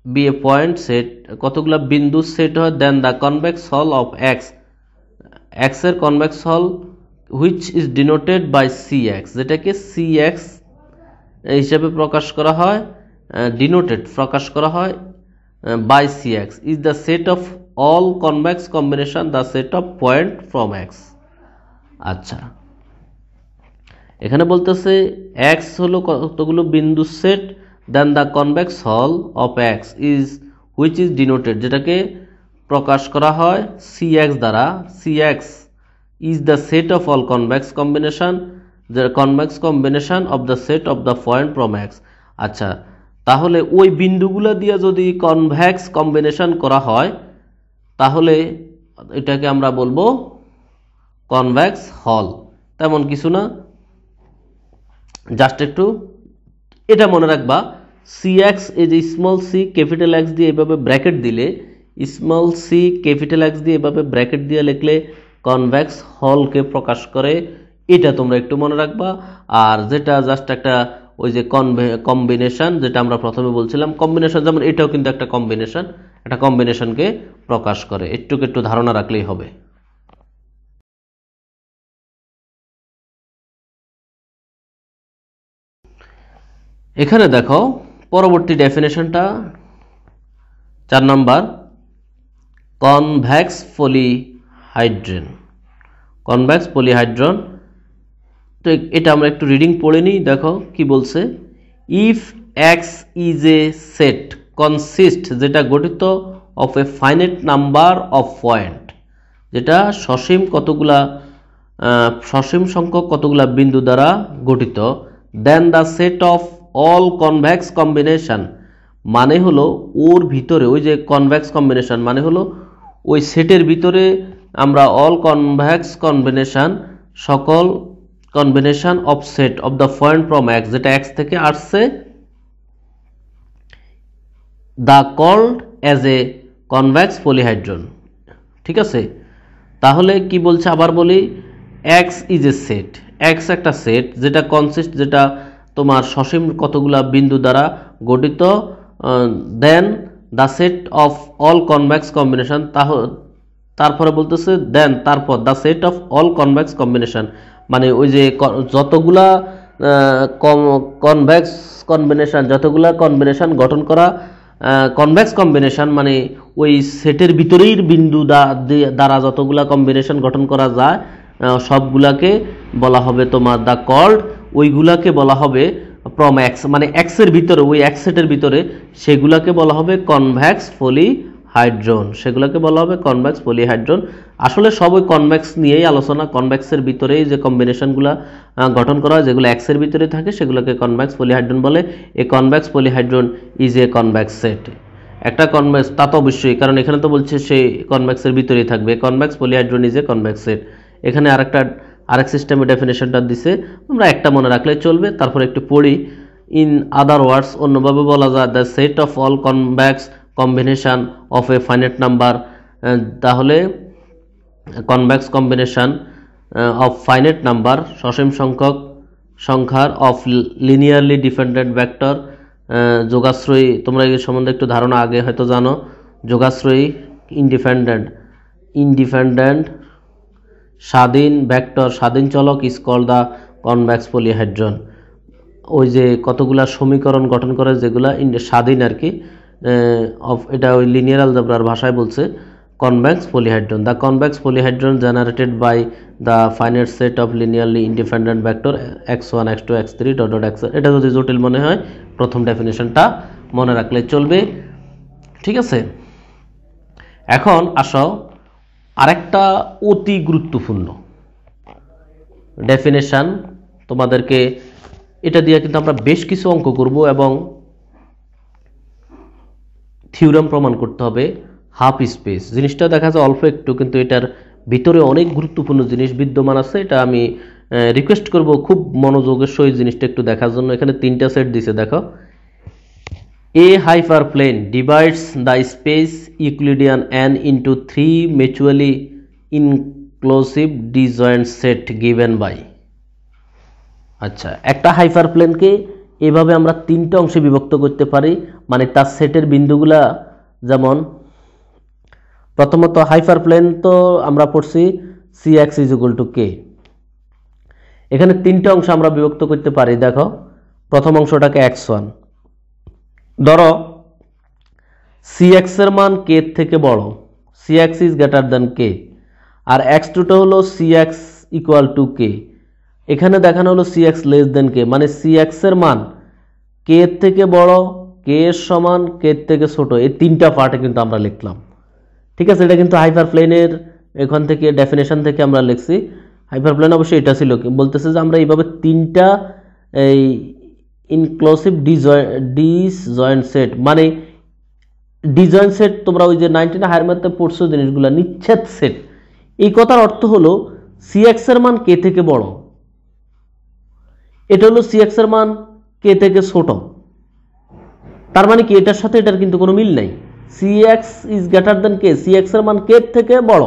বি এ পয়েন্ট সেট কতগুলা বিন্দু সেট হয় then the convex hull of x x এর convex hull which is denoted by c x যেটাকে সি এক্স হিসেবে প্রকাশ করা হয় প্রকাশ করা হয় by c x is the set of all convex combination the set of point from x আচ্ছা এখানে বলতেছে x হলো কতগুলো বিন্দু set then the convex hull of x is which is denoted যেটাকে প্রকাশ করা হয় cx দ্বারা cx is the set of all convex combination the convex combination of the set of the point from x আচ্ছা তাহলে ওই বিন্দুগুলো দিয়ে যদি কনভেক্স কম্বিনেশন করা হয় তাহলে এটাকে আমরা বলবো কনভেক্স হল তেমন কিছু না জাস্ট একটু এটা মনে রাখবা cx এই যে স্মল c ক্যাপিটাল x দিয়ে এভাবে ব্র্যাকেট দিলে স্মল c ক্যাপিটাল x দিয়ে এভাবে ব্র্যাকেট দিয়ে লিখলে কনভেক্স হলকে প্রকাশ করে এটা তোমরা একটু মনে রাখবা আর যেটা জাস্ট একটা ওই যে কম্বিনেশন যেটা আমরা প্রথমে বলছিলাম কম্বিনেশন যেমন এটাও কিন্তু একটা কম্বিনেশনকে প্রকাশ করে একটু ধারণা রাখলেই হবে এখানে দেখো পরবর্তী ডেফিনেশনটা 4 নাম্বার কনভেক্স পলিহাইড্রন তো এটা আমরা একটু রিডিং পড়ে নিই দেখো কি বলছে if X is a set consist যেটা গঠিত of a finite number of point যেটা সসীম সংখ্যক কতগুলা বিন্দু দ্বারা গঠিত then the set of all convex combination মানে হলো ওর ভিতরে ওই যে কনভেক্স কম্বিনেশন মানে হলো ওই সেটের ভিতরে আমরা অল কনভেক্স কম্বিনেশন সকল combination of set of the point from X যেটা এক্স থেকে আসছে the called as a convex polyhedron ঠিক আছে তাহলে কি বলছে আবার বলি X is a set X একটা সেট যেটা কনসিস্ট যেটা তোমার সসীম কতগুলা বিন্দু দ্বারা গঠিত then the set of all convex combination তারপরে বলতেছে দেন তারপর the set of all convex combination মানে ওই যে যতগুলা কনভেক্স কম্বিনেশন যতগুলা কম্বিনেশন গঠন করা কনভেক্স কম্বিনেশন মানে ওই সেটের ভিতরেই বিন্দু দ্বারা যতগুলা কম্বিনেশন গঠন করা যায় সবগুলাকে বলা হবে তোমার দ্য কল্ড ওইগুলাকে বলা হবে প্রম এক্স, মানে এক্সের ভিতরে, ওই এক্স সেটের ভিতরে সেগুলাকে বলা হবে কনভেক্স পলিহাইড্রন, সেগুলোকে বলা হবে কনভেক্স পলিহাইড্রন। আসলে সব ওই কনভেক্স নিয়েই আলোচনা, কনভেক্সের ভিতরেই যে কম্বিনেশনগুলো গঠন করা হয়, যেগুলো এক্সের ভিতরে থাকে সেগুলোকে কনভেক্স পলিহাইড্রন বলে। এই convex polyhedron is a convex set. একটা কনভেক্স, তা তো অবশ্যই, কারণ এখানে তো বলছে সেই কনভেক্সের ভিতরেই থাকবে। Convex polyhedron is a convex set. এখানে আরেক সিস্টেমের ডেফিনেশনটা দিছে, তোমরা একটা মনে রাখলে চলবে। তারপর একটু পড়ি। ইন আদার ওয়ার্ডস, অন্যভাবে বলা যায় the set of all convex combination of a finite number. তাহলে convex combination of finite number, সসীম সংখ্যক সংখ্যার, অফ লিনিয়ারলি ডিপেন্ডেন্ট ভেক্টর, যোগাশ্রয়ী, তোমরা এই সম্বন্ধে একটু ধারণা আগে হয়তো জানো। যোগাশ্রয়ী ইন্ডিপেন্ডেন্ট স্বাধীন ভেক্টর, স্বাধীন চলক ইজ কল্ড দ্য কনভেক্স পলিহাইড্রন। ওই যে কতগুলা সমীকরণ গঠন করে যেগুলা স্বাধীন আর কি, এটা ওই লিনিয়ার অলজেব্রার ভাষায় বলছে convex polyhedron. The convex polyhedron generated by the finite set of linearly independent vector x1 x2 x3 dot dot x। এটা যদি জটিল মনে হয় প্রথম ডেফিনেশনটা মনে রাখলে চলবে, ঠিক আছে। এখন আসো আরেকটা অতি গুরুত্বপূর্ণ ডেফিনেশন তোমাদেরকে, এটা দিয়ে কিন্তু আমরা বেশ কিছু অঙ্ক করব এবং থিওরাম প্রমাণ করতে হবে। হাফ স্পেস জিনিসটা দেখা যায় অল্প একটু, কিন্তু এটার ভিতরে অনেক গুরুত্বপূর্ণ জিনিস বিদ্যমান আছে। এটা আমি রিকোয়েস্ট করব খুব মনোযোগের সহিত জিনিসটা একটু দেখার জন্য। এখানে তিনটা সেট দিছে, দেখো। A hyperplane divides the space Euclidean n into three mutually inclusive disjoint set given by। আচ্ছা, একটা হাইপারপ্লেনকে এভাবে আমরা তিনটা অংশে বিভক্ত করতে পারি, মানে তার সেটের বিন্দুগুলা, যেমন প্রথমত হাইপারপ্লেন তো আমরা পড়ছি Cx is equal to k। এখানে তিনটা অংশ আমরা বিভক্ত করতে পারি, দেখো। প্রথম অংশটাকে x1 ধরো, Cx এর মান k থেকে বড়, Cx is greater than k, R x2 টা হলো Cx equal to k। এখানে দেখানো হলো Cx less than k, মানে Cx এর মান k এর থেকে বড়, k এর সমান, k এর থেকে ছোট, এই তিনটা পার্টে কিন্তু আমরা লিখলাম, ঠিক আছে। এটা কিন্তু হাইপারপ্লেনের এখান থেকে ডেফিনেশন থেকে আমরা লিখছি। হাইপারপ্লেন অবশ্যই এটা ছিল, বলতেছে যে আমরা এইভাবে তিনটা এই ইনক্লুসিভ ডিসজয়েন্ট সেট, মানে ডিসজয়েন্ট সেট তোমরা ওই যে 19 হায়ার ম্যাথে পড়ছো জিনিসগুলো, নিচ্ছেদ সেট। এই কথার অর্থ হলো Cx এর মান k থেকে বড়, এটা হলো Cx এর মান k থেকে ছোট। তার মানে কি, এটার সাথে এটার কিন্তু কোনো মিল নাই। Cx is greater than k, Cx এর মান k থেকে বড়,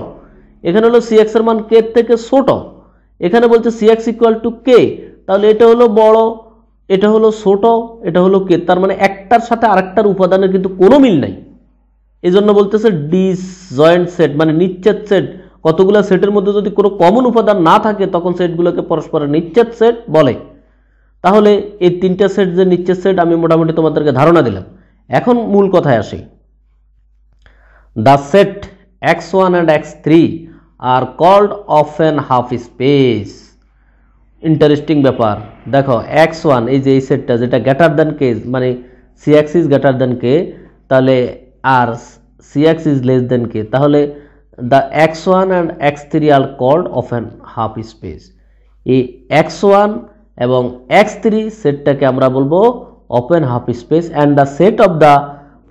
এখানে হলো Cx এর মান k থেকে ছোট। এখানে বলছে Cx equal to k, তাহলে এটা হলো বড়, এটা হলো ছোট, এটা হলো k। তার মানে একটার সাথে আরেকটার উপাদানের কিন্তু কোনো মিল নাই। এই জন্য বলতেছে ডিসজয়েন্ট সেট, মানে নিচ্ছেদ সেট। কতগুলো সেটের মধ্যে যদি কোনো কমন উপাদান না থাকে তখন সেটগুলোকে পরস্পরের নিচ্ছেদ সেট বলে। তাহলে এই তিনটা সেট যে নিচ্ছেদ সেট, আমি মোটামুটি তোমাদেরকে ধারণা দিলাম। এখন মূল কথায় আসি। The set x1 and x3 are called often half space। Interesting ব্যাপার, দেখো x1 এই যে এই সেটটা যেটা গ্রেটার দ্যান k, মানে Cx is greater than k, তাহলে আর Cx is less than k, তাহলে the x1 and x3 are called often half space। এই x1 এবং x3 সেটটাকে আমরা বলবো open half space. And the set of the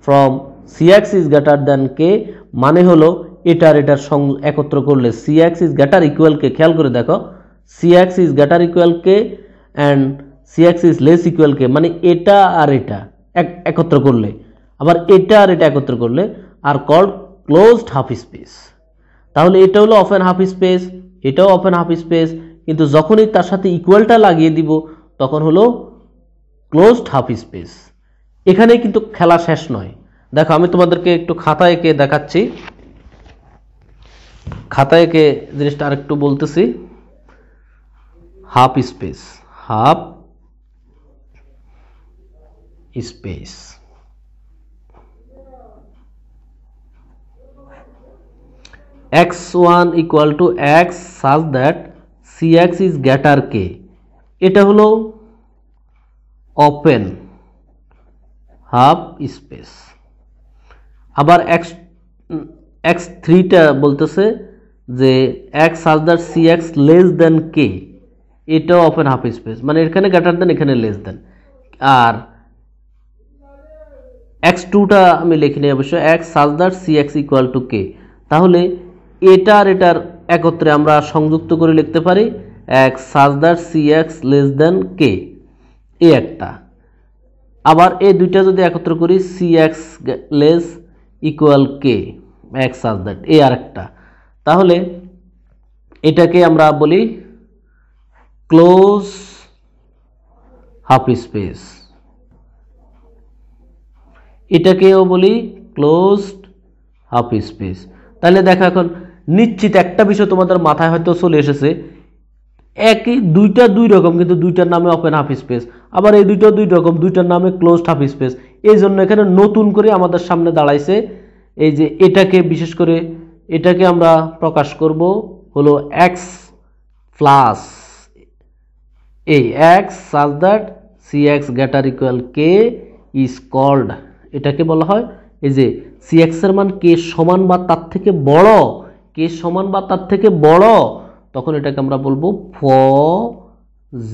from Cx is greater than k, মানে হলো এটার একত্র করলে Cx is greater equal k। খেয়াল করে দেখো, Cx is greater equal k and Cx is less equal k, মানে এটা আর এটা একত্র করলে, আবার এটা আর এটা একত্র করলে are called closed half space. তাহলে এটা হলো ওপেন হাফ স্পেস, এটাও ওপেন হাফ স্পেস, কিন্তু যখনই তার সাথে ইকুয়ালটা লাগিয়ে দিব তখন হলো ক্লোজড হাফ স্পেস। এখানে কিন্তু খেলা শেষ নয়। দেখো আমি তোমাদেরকে একটু খাতায় এঁকে দেখাচ্ছি, খাতায় এঁকে জিনিসটা আরেকটু বলতেছি। Half space, half space, x1 equal to x such that Cx is greater k এটা হলো ওপেন হাফ স্পেস। আবার x3টা বলতেছে যে x such that cx less than k, এটাও ওপেন হাফ স্পেস, মানে এখানে গ্রেটার দেন এখানে লেস দেন। আর x2টা আমি লিখিনি অবশ্য, x such that cx equal to k, তাহলে এটার এটার একত্রে আমরা সংযুক্ত করে লিখতে পারি x such that cx less than k, এই একটা। আবার এই দুইটা যদি একত্র করি cx less equal k x such that, এই আরেকটা। তাহলে এটাকে আমরা বলি ক্লোজ হাফ স্পেস, এটাকেও বলি ক্লোজড হাফ স্পেস। তাহলে দেখো এখন নিশ্চিত একটা বিষয় তোমাদের মাথায় হয়তো চলে এসেছে, একই দুইটা দুই রকম কিন্তু দুইটার নামে ওপেন হাফ স্পেস, আবার এই দুইটা দুই রকম দুইটার নামে ক্লোজড হাফ স্পেস। এই জন্য এখানে নতুন করে আমাদের সামনে দাঁড়াইছে এই যে এটাকে, বিশেষ করে এটাকে আমরা প্রকাশ করব হলো এক্স প্লাস এই x such that C x greater equal k is called, এটাকে বলা হয় এই যে সি এক্স এর মান কে সমান বা তার থেকে বড়, কে সমান বা তার থেকে বড়, তখন এটাকে আমরা বলবো পজিটিভ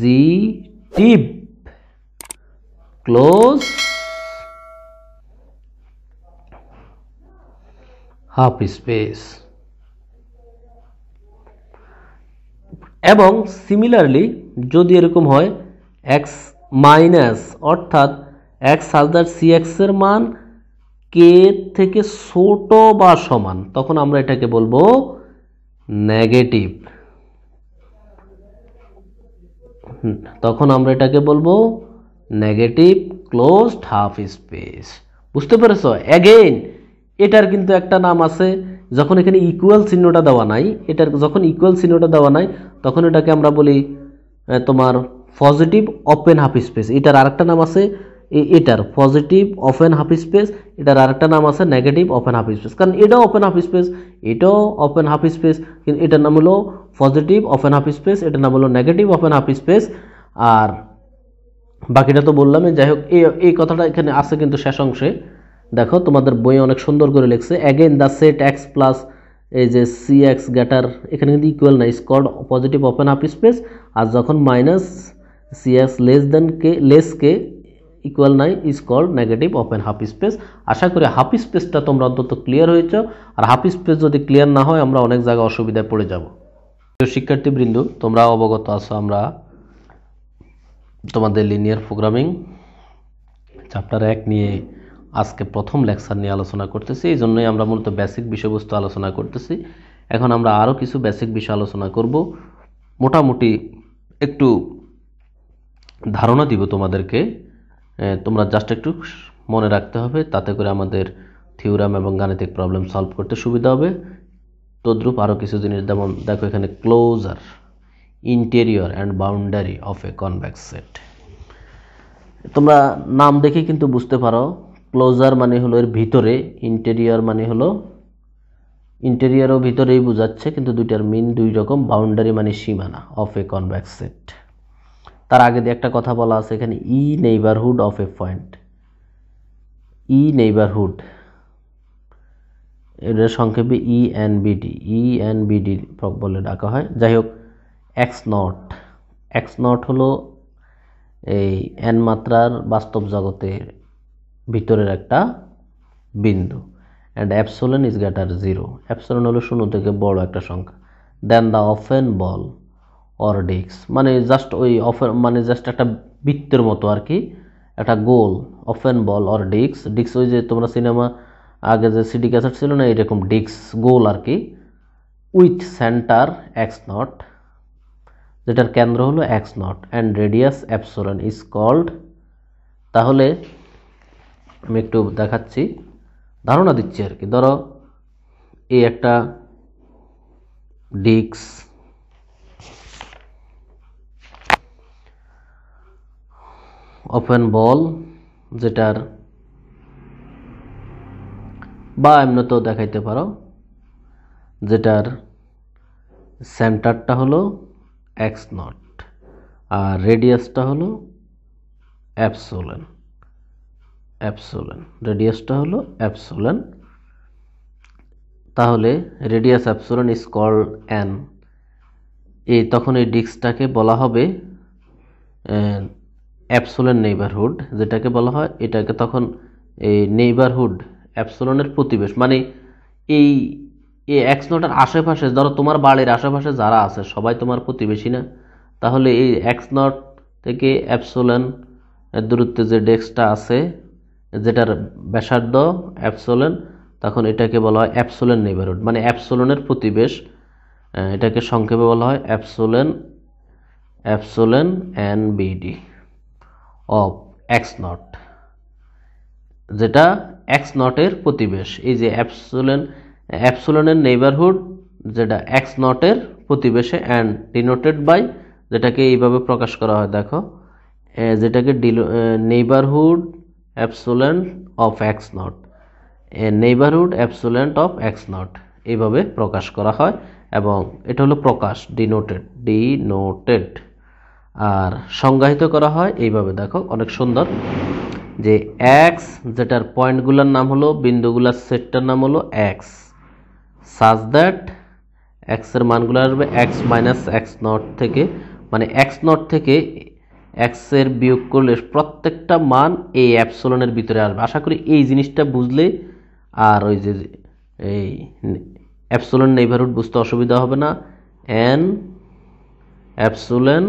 ক্লোজ হাফ স্পেস। এবং সিমিলারলি যদি এরকম হয় x মাইনাস, অর্থাৎ x such that C x এর মান কে থেকে ছোট বা সমান, তখন আমরা এটাকে বলবো নেগেটিভ, তখন আমরা এটাকে বলবো নেগেটিভ ক্লোজড হাফ স্পেস। বুঝতে পেরেছো? অ্যাগেইন এটার কিন্তু একটা নাম আছে, যখন এখানে ইকুয়াল চিহ্নটা দেওয়া নাই, এটার যখন ইকুয়াল চিহ্নটা দেওয়া নাই তখন এটাকে আমরা বলি তোমার পজিটিভ ওপেন হাফ স্পেস। এটার আরেকটা নাম আছে, এটার পজিটিভ ওপেন হাফ স্পেস, এটার আরেকটা নাম আছে নেগেটিভ ওপেন হাফ স্পেস। কারণ এটাও ওপেন হাফ স্পেস, এটাও ওপেন হাফ স্পেস, কিন্তু এটার নাম হলো পজিটিভ ওপেন হাফ স্পেস, এটার নাম হলো নেগেটিভ ওপেন হাফ স্পেস। আর বাকিটা তো বললামই। যাই হোক, এই কথাটা এখানে আছে কিন্তু শেষ অংশে দেখো, তোমাদের বই অনেক সুন্দর করে লিখছে, again the set X plus এই যে সি এক্স গ্রেটার, এখানে কিন্তু ইকুয়াল না, is called positive open half space. আর যখন minus C X less than K, less K equal নাই, is called negative open half space. আশা করি হাফ স্পেসটা তোমরা অন্তত ক্লিয়ার হয়েছ। আর হাফ স্পেস যদি ক্লিয়ার না হয় আমরা অনেক জায়গায় অসুবিধায় পড়ে যাব। শিক্ষার্থীবৃন্দ, তোমরা অবগত আছো আমরা তোমাদের লিনিয়ার প্রোগ্রামিং চ্যাপ্টার 1 নিয়ে আজকে প্রথম লেকচার নিয়ে আলোচনা করতেছি। এই জন্যই আমরা মূলত বেসিক বিষয়বস্তু আলোচনা করতেছি। এখন আমরা আরও কিছু বেসিক বিষয় আলোচনা করব, মোটামুটি একটু ধারণা দিব তোমাদেরকে, তোমরা জাস্ট একটু মনে রাখতে হবে, তাতে করে আমাদের থিওরাম এবং গাণিতিক প্রবলেম সলভ করতে সুবিধা হবে। তদ্রূপ আরও কিছু জিনিস, যেমন দেখো এখানে closure, interior and boundary of a convex set, তোমরা নাম দেখে কিন্তু বুঝতে পারো ক্লোজার মানে হলো এর ভিতরে, ইন্টেরিয়র মানে হলো ইন্টেরিয়রও ভিতরেই বোঝাচ্ছে, কিন্তু দুইটার মিন দুই রকম। বাউন্ডারি মানে সীমানা অফ এ কনভেক্স সেট। তার আগে দিয়ে একটা কথা বলা আছে এখানে, E neighbourhood of a point, E neighbourhood এর সংক্ষেপে ইএনবিডি, ইএনবিডি বলে ডাকা হয়। যাই হোক, এক্স নট, এক্স নট হলো এই এন মাত্রার বাস্তব জগতের ভিতরের একটা বিন্দু, and epsilon is greater 0, epsilon হলো 0 থেকে বড় একটা সংখ্যা। Then the open ball or disc, মানে জাস্ট ওই ওপেন মানে জাস্ট একটা বৃত্তের মতো আর কি, একটা গোল। Open ball or disc, disc ওই যে তোমরা সিনেমা আগে যে সিডি ক্যাসেট ছিল না, এরকম ডিস্ক গোল আর কি, উইথ সেন্টার এক্স নট, যেটার কেন্দ্র হলো x naught, and radius epsilon is called. তাহলে আমি একটু দেখাচ্ছি, ধারণা দিচ্ছি আর কি। ধরো এই একটা ডিস্ক, ওপেন বল যেটার, বা এমনিতেও দেখাইতে পারো, যেটার সেন্টারটা হলো এক্স নট, আর রেডিয়াসটা হলো অ্যাপসিলন, রেডিয়াসটা হলো অ্যাপসিলন। তাহলে radius epsilon is called an, তখন এই ডিস্কটাকে বলা হবে অ্যাপসিলন নেইবারহুড, যেটাকে বলা হয় এটাকে তখন এই নেইবারহুড অ্যাপসিলনের প্রতিবেশ, মানে এই এক্স নটের আশেপাশে, ধরো তোমার বাড়ির আশেপাশে যারা আছে সবাই তোমার প্রতিবেশী না, তাহলে এই এক্স নট থেকে অ্যাপসিলন দূরত্বে যে ডেস্কটা আছে যেটার ব্যাসার্ধ অ্যাপসিলন, তখন এটাকে বলা হয় অ্যাপসিলন নেইবারহুড, মানে অ্যাপসিলনের প্রতিবেশ। এটাকে সংক্ষেপে বলা হয় epsilon NBD of x not, যেটা এক্স নটের প্রতিবেশ। এই যে অ্যাপসিলনের নেইবারহুড যেটা এক্স নটের প্রতিবেশে, অ্যান্ড ডিনোটেড বাই, যেটাকে এইভাবে প্রকাশ করা হয়, দেখো যেটাকে neighbourhood epsilon of x not, neighbourhood epsilon of x not, এইভাবে প্রকাশ করা হয়। এবং এটা হলো প্রকাশ, ডিনোটেড। আর সংজ্ঞায়িত করা হয় এইভাবে, দেখো অনেক সুন্দর, যে এক্স যেটার পয়েন্টগুলোর নাম হলো, বিন্দুগুলার সেটটার নাম হলো এক্স, সাজ দ্যাট এক্স এর মানগুলো আসবে এক্স মাইনাস এক্স নট থেকে, মানে এক্স নট থেকে এক্স এর বিয়োগ করলে প্রত্যেকটা মান এই অ্যাপসিলনের ভিতরে আসবে। আশা করি এই জিনিসটা বুঝলে আর ওই যে এই অ্যাপসিলন নেইবারহুড বুঝতে অসুবিধা হবে না। এন অ্যাপসিলন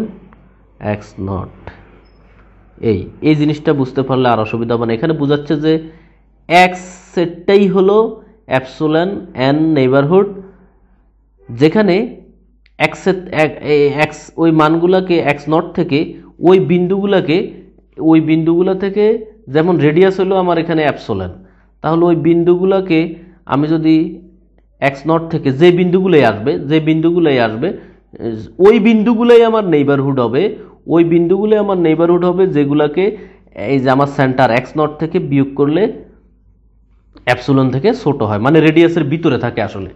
এক্স নট, এই জিনিসটা বুঝতে পারলে আর অসুবিধা হবে না। এখানে বোঝাচ্ছে যে এক্স সেটটাই হলো অ্যাপসিলন এন নেইবারহুড, যেখানে এক্স ওই মানগুলোকে এক্স নট থেকে ওই বিন্দুগুলা থেকে যেমন রেডিয়াস হলো আমার এখানে অ্যাপসিলন, তাহলে ওই বিন্দুগুলোকে আমি যদি এক্স নট থেকে যে বিন্দুগুলোই আসবে ওই বিন্দুগুলোই আমার নেইবারহুড হবে, যেগুলোকে এই যে আমার সেন্টার এক্স নট থেকে বিয়োগ করলে অ্যাপসিলন থেকে ছোট হয়, মানে রেডিয়াসের ভিতরে থাকে আসলে,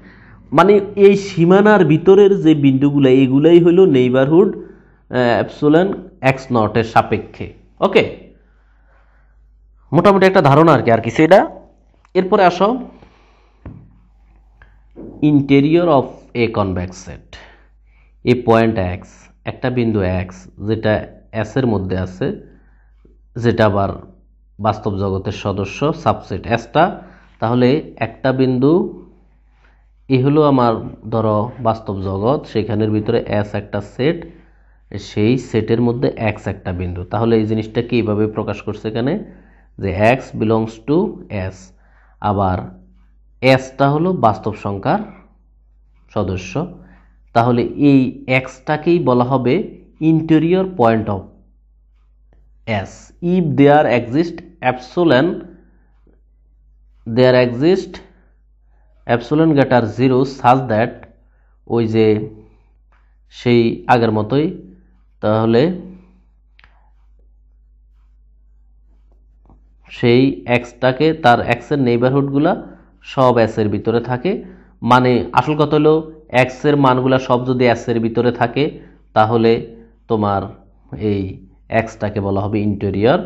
মানে এই সীমানার ভিতরের যে বিন্দুগুলো এইগুলাই হলো নেইবারহুড অ্যাপসিলন এক্স নটের সাপেক্ষে। ওকে, মোটামুটি একটা ধারণা আর কি, আর কিছু এটা। এরপরে আসো interior of a convex set. এই পয়েন্ট এক্স, একটা বিন্দু এক্স যেটা এস এর মধ্যে আছে, যেটা আবার বাস্তব জগতের সদস্য সাবসেট এসটা, তাহলে একটা বিন্দু এ হলো আমার ধরো বাস্তব জগৎ, সেখানের ভিতরে এস একটা সেট, সেই সেটের মধ্যে এক্স একটা বিন্দু। তাহলে এই জিনিসটাকে এইভাবে প্রকাশ করছে এখানে, যে এক্স বিলংস টু এস, আবার এসটা হলো বাস্তব সংখ্যার সদস্য, তাহলে এই এক্সটাকেই বলা হবে interior point of S if there exist epsilon greater zero such that, ওই যে সেই আগের মতোই, তাহলে সেই এক্সটাকে তার এক্সের নেইবারহুডগুলা সব এস এর ভিতরে থাকে, মানে আসল কথা হলো এক্স এর মানগুলা সব যদি এস এর ভিতরে থাকে তাহলে তোমার এই এক্সটাকে বলা হবে interior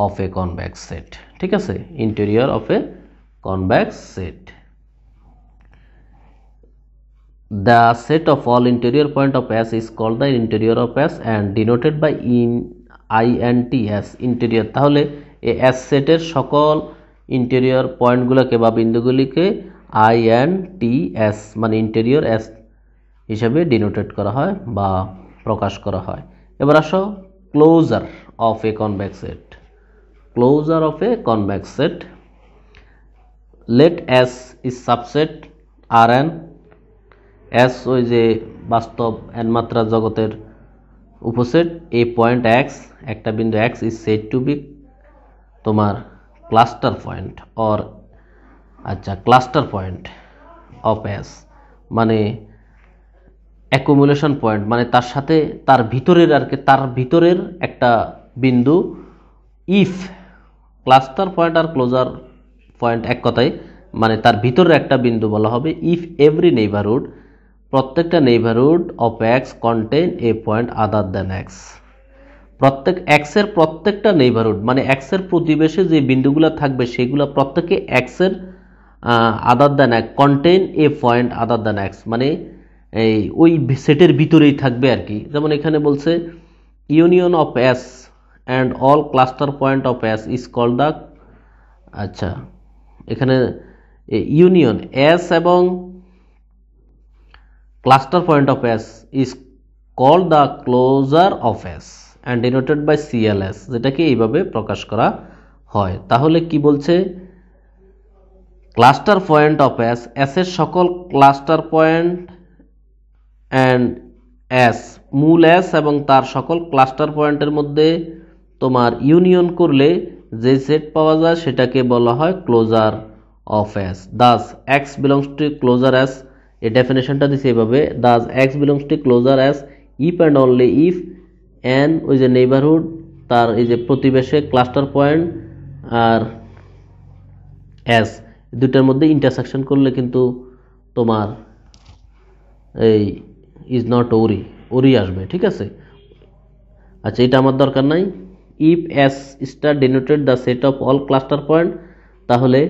of a convex set. ঠিক আছে, interior of a convex set. The set of all interior point of S is called the interior of S and denoted by int as interior। তাহলে এই S সেটের সকল interior পয়েন্টগুলোকে বা বিন্দুগুলিকে INTS মানে ইন্টেরিয়র S হিসাবে ডিনোটেড করা হয় বা প্রকাশ করা হয়। এবার আসো closure of a convex set. Closure of a convex set, let S is subset Rn, S ওই যে বাস্তব এন মাত্রা জগতের উপসেট, এই পয়েন্ট এক্স একটা বিন্দু X is said to be তোমার cluster point cluster point of S, মানে অ্যাকুমুলেশন পয়েন্ট, মানে তার সাথে তার ভিতরের একটা বিন্দু। ইফ ক্লাস্টার পয়েন্ট আর ক্লোজার পয়েন্ট এক কথায়, মানে তার ভিতরের একটা বিন্দু বলা হবে ইফ এভরি নেইবারহুড, প্রত্যেকটা neighbourhood of X contain a point other than X. প্রত্যেক এক্স এর প্রত্যেকটা নেইবারহুড মানে এক্স এর প্রতিবেশে যে বিন্দুগুলো থাকবে সেগুলো প্রত্যেকে এক্স এর আদার than x contain a point other than x, মানে এই ওই সেটের ভিতরেই থাকবে আর কি। যেমন এখানে বলছে union of S and all cluster point of S is called the, আচ্ছা এখানে ইউনিয়ন এস এবং cluster point of S is called the closure of S and denoted by CLS, যেটাকে এইভাবে প্রকাশ করা হয়। তাহলে কি বলছে, cluster point of S, S এর সকল ক্লাস্টার পয়েন্ট অ্যান্ড এস, মূল এস এবং তার সকল ক্লাস্টার পয়েন্টের মধ্যে তোমার ইউনিয়ন করলে যে সেট পাওয়া যায় সেটাকে বলা হয় closure of S. Thus x belongs to closure S, এই ডেফিনেশনটা দিচ্ছে এইভাবে, thus x belongs to closure S if and only if N, ওই যে নেইবারহুড তার এই যে প্রতিবেশে ক্লাস্টার পয়েন্ট আর এস দুটার মধ্যে ইন্টারসেকশন করলে কিন্তু তোমার এই ইজ নট ওরি আসবে, ঠিক আছে। আচ্ছা এটা আমার দরকার নাই। If S star denoted the set of all cluster point, তাহলে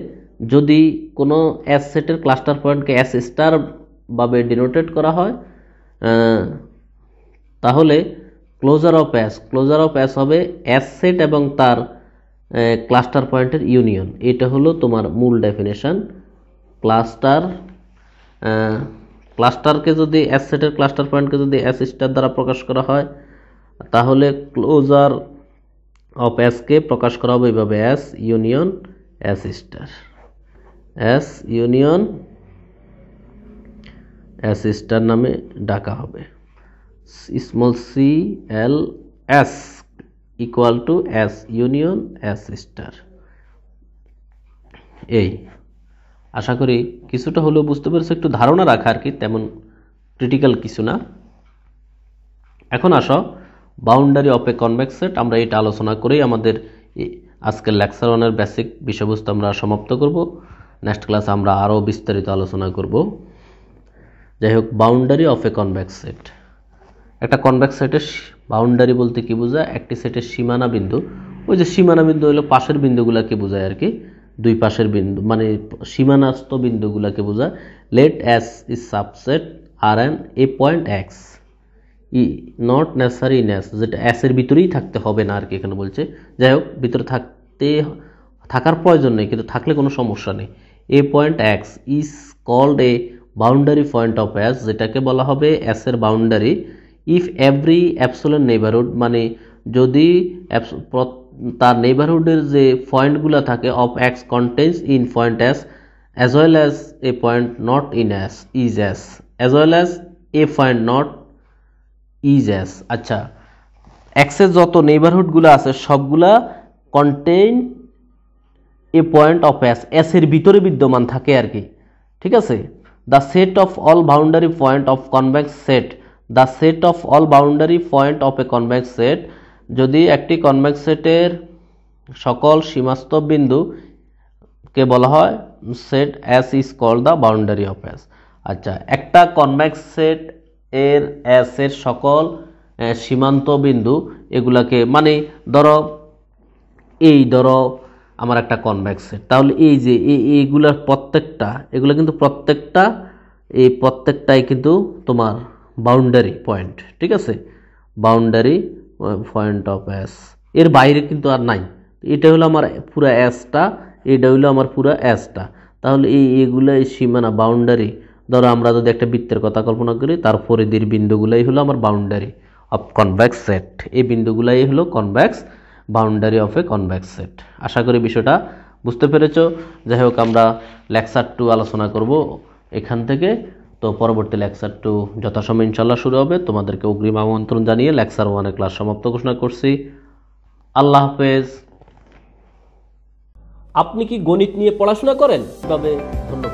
যদি কোনো এস সেটের ক্লাস্টার পয়েন্টকে এস স্টার ভাবে ডিনোটেড করা হয় তাহলে ক্লোজার অফ এস হবে এস সেট এবং তার ক্লাস্টার পয়েন্টের ইউনিয়ন। এটা হলো তোমার মূল ডেফিনেশন। ক্লাস্টারকে যদি এস সেটের ক্লাস্টার পয়েন্টকে যদি এস স্টার দ্বারা প্রকাশ করা হয় তাহলে ক্লোজার অফ এস কে প্রকাশ করা হবে এইভাবে, S union S star, S union S star নামে ডাকা হবে। Small c l S equal to S union S star. এই আশা করি কিছুটা হলেও বুঝতে পেরেছো, একটু ধারণা রাখা আর কি, তেমন ক্রিটিক্যাল কিছু না। এখন আসো boundary of a convex set, আমরা এটা আলোচনা করেই আমাদের আজকের লেকচার 1 বেসিক বিষয়বস্তু আমরা সমাপ্ত করব। নেক্সট ক্লাসে আমরা আরও বিস্তারিত আলোচনা করব। যাই হোক, boundary of a convex set, একটা কনভেক্স সেটের বাউন্ডারি বলতে কি বোঝায়, একটি সেটের সীমানা বিন্দু, ওই যে সীমানা বিন্দু হলো পাশের বিন্দুগুলোকে বোঝায় আর কি, দুই পাশের বিন্দু মানে সীমানাস্থ বিন্দুগুলোকে বোঝায়। Let S is subset R n a point x e not necessary in S, যেটা এস এর ভিতরেই থাকতে হবে না আর কি এখানে বলছে। যাই হোক, ভিতরে থাকার প্রয়োজন নেই, কিন্তু থাকলে কোনো সমস্যা নেই। A point X is called a boundary point of S, যেটাকে বলা হবে এস এর boundary. If every absolute neighbourhood, মানে যদি তার নেইবারহুডের যে পয়েন্টগুলো থাকে of X contains in point S as well as a point not in S is S as well as a point not is S। আচ্ছা, এক্স এর যত নেইবারহুডগুলো আছে সবগুলা contain a point of S, S এর ভিতরে বিদ্যমান থাকে আর কি, ঠিক আছে। The set of all boundary point of convex set, the set of all boundary point of a convex set, যদি একটি কনভেক্স সেটের সকল সীমাস্থ বিন্দু কে বলা হয় set S is called the boundary of S. আচ্ছা, একটা কনভেক্স সেট এর এস এর সকল সীমান্ত বিন্দু এগুলাকে, মানে ধরো আমার একটা কনভেক্স সেট, তাহলে এই যে এইগুলার প্রত্যেকটা, এগুলো কিন্তু প্রত্যেকটাই কিন্তু তোমার বাউন্ডারি পয়েন্ট, ঠিক আছে, বাউন্ডারি পয়েন্ট অফ এস, এর বাইরে কিন্তু আর নাই। এটা হলো আমার পুরো এসটা, এটা হলো আমার পুরো এসটা, তাহলে এইগুলো সীমানা বাউন্ডারি। ধরো আমরা যদি একটা বৃত্তের কথা কল্পনা করি, তার পরিধির বিন্দুগুলাই হলো আমার বাউন্ডারি অফ কনভেক্স সেট, এই বিন্দুগুলাই হলো convex boundary of a convex set. আশা করি বিষয়টা বুঝতে পেরেছো। যাই হোক, আমরা লেকচার 2 আলোচনা করব এখান থেকে। তো পরবর্তী লেকচার 2 যথাসময় ইনশাল্লাহ শুরু হবে। তোমাদেরকে অগ্রিম আমন্ত্রণ জানিয়ে লেকচার 1 এর ক্লাস সমাপ্ত ঘোষণা করছি। আল্লাহ হাফেজ। আপনি কি গণিত নিয়ে পড়াশোনা করেন? তবে ধন্যবাদ।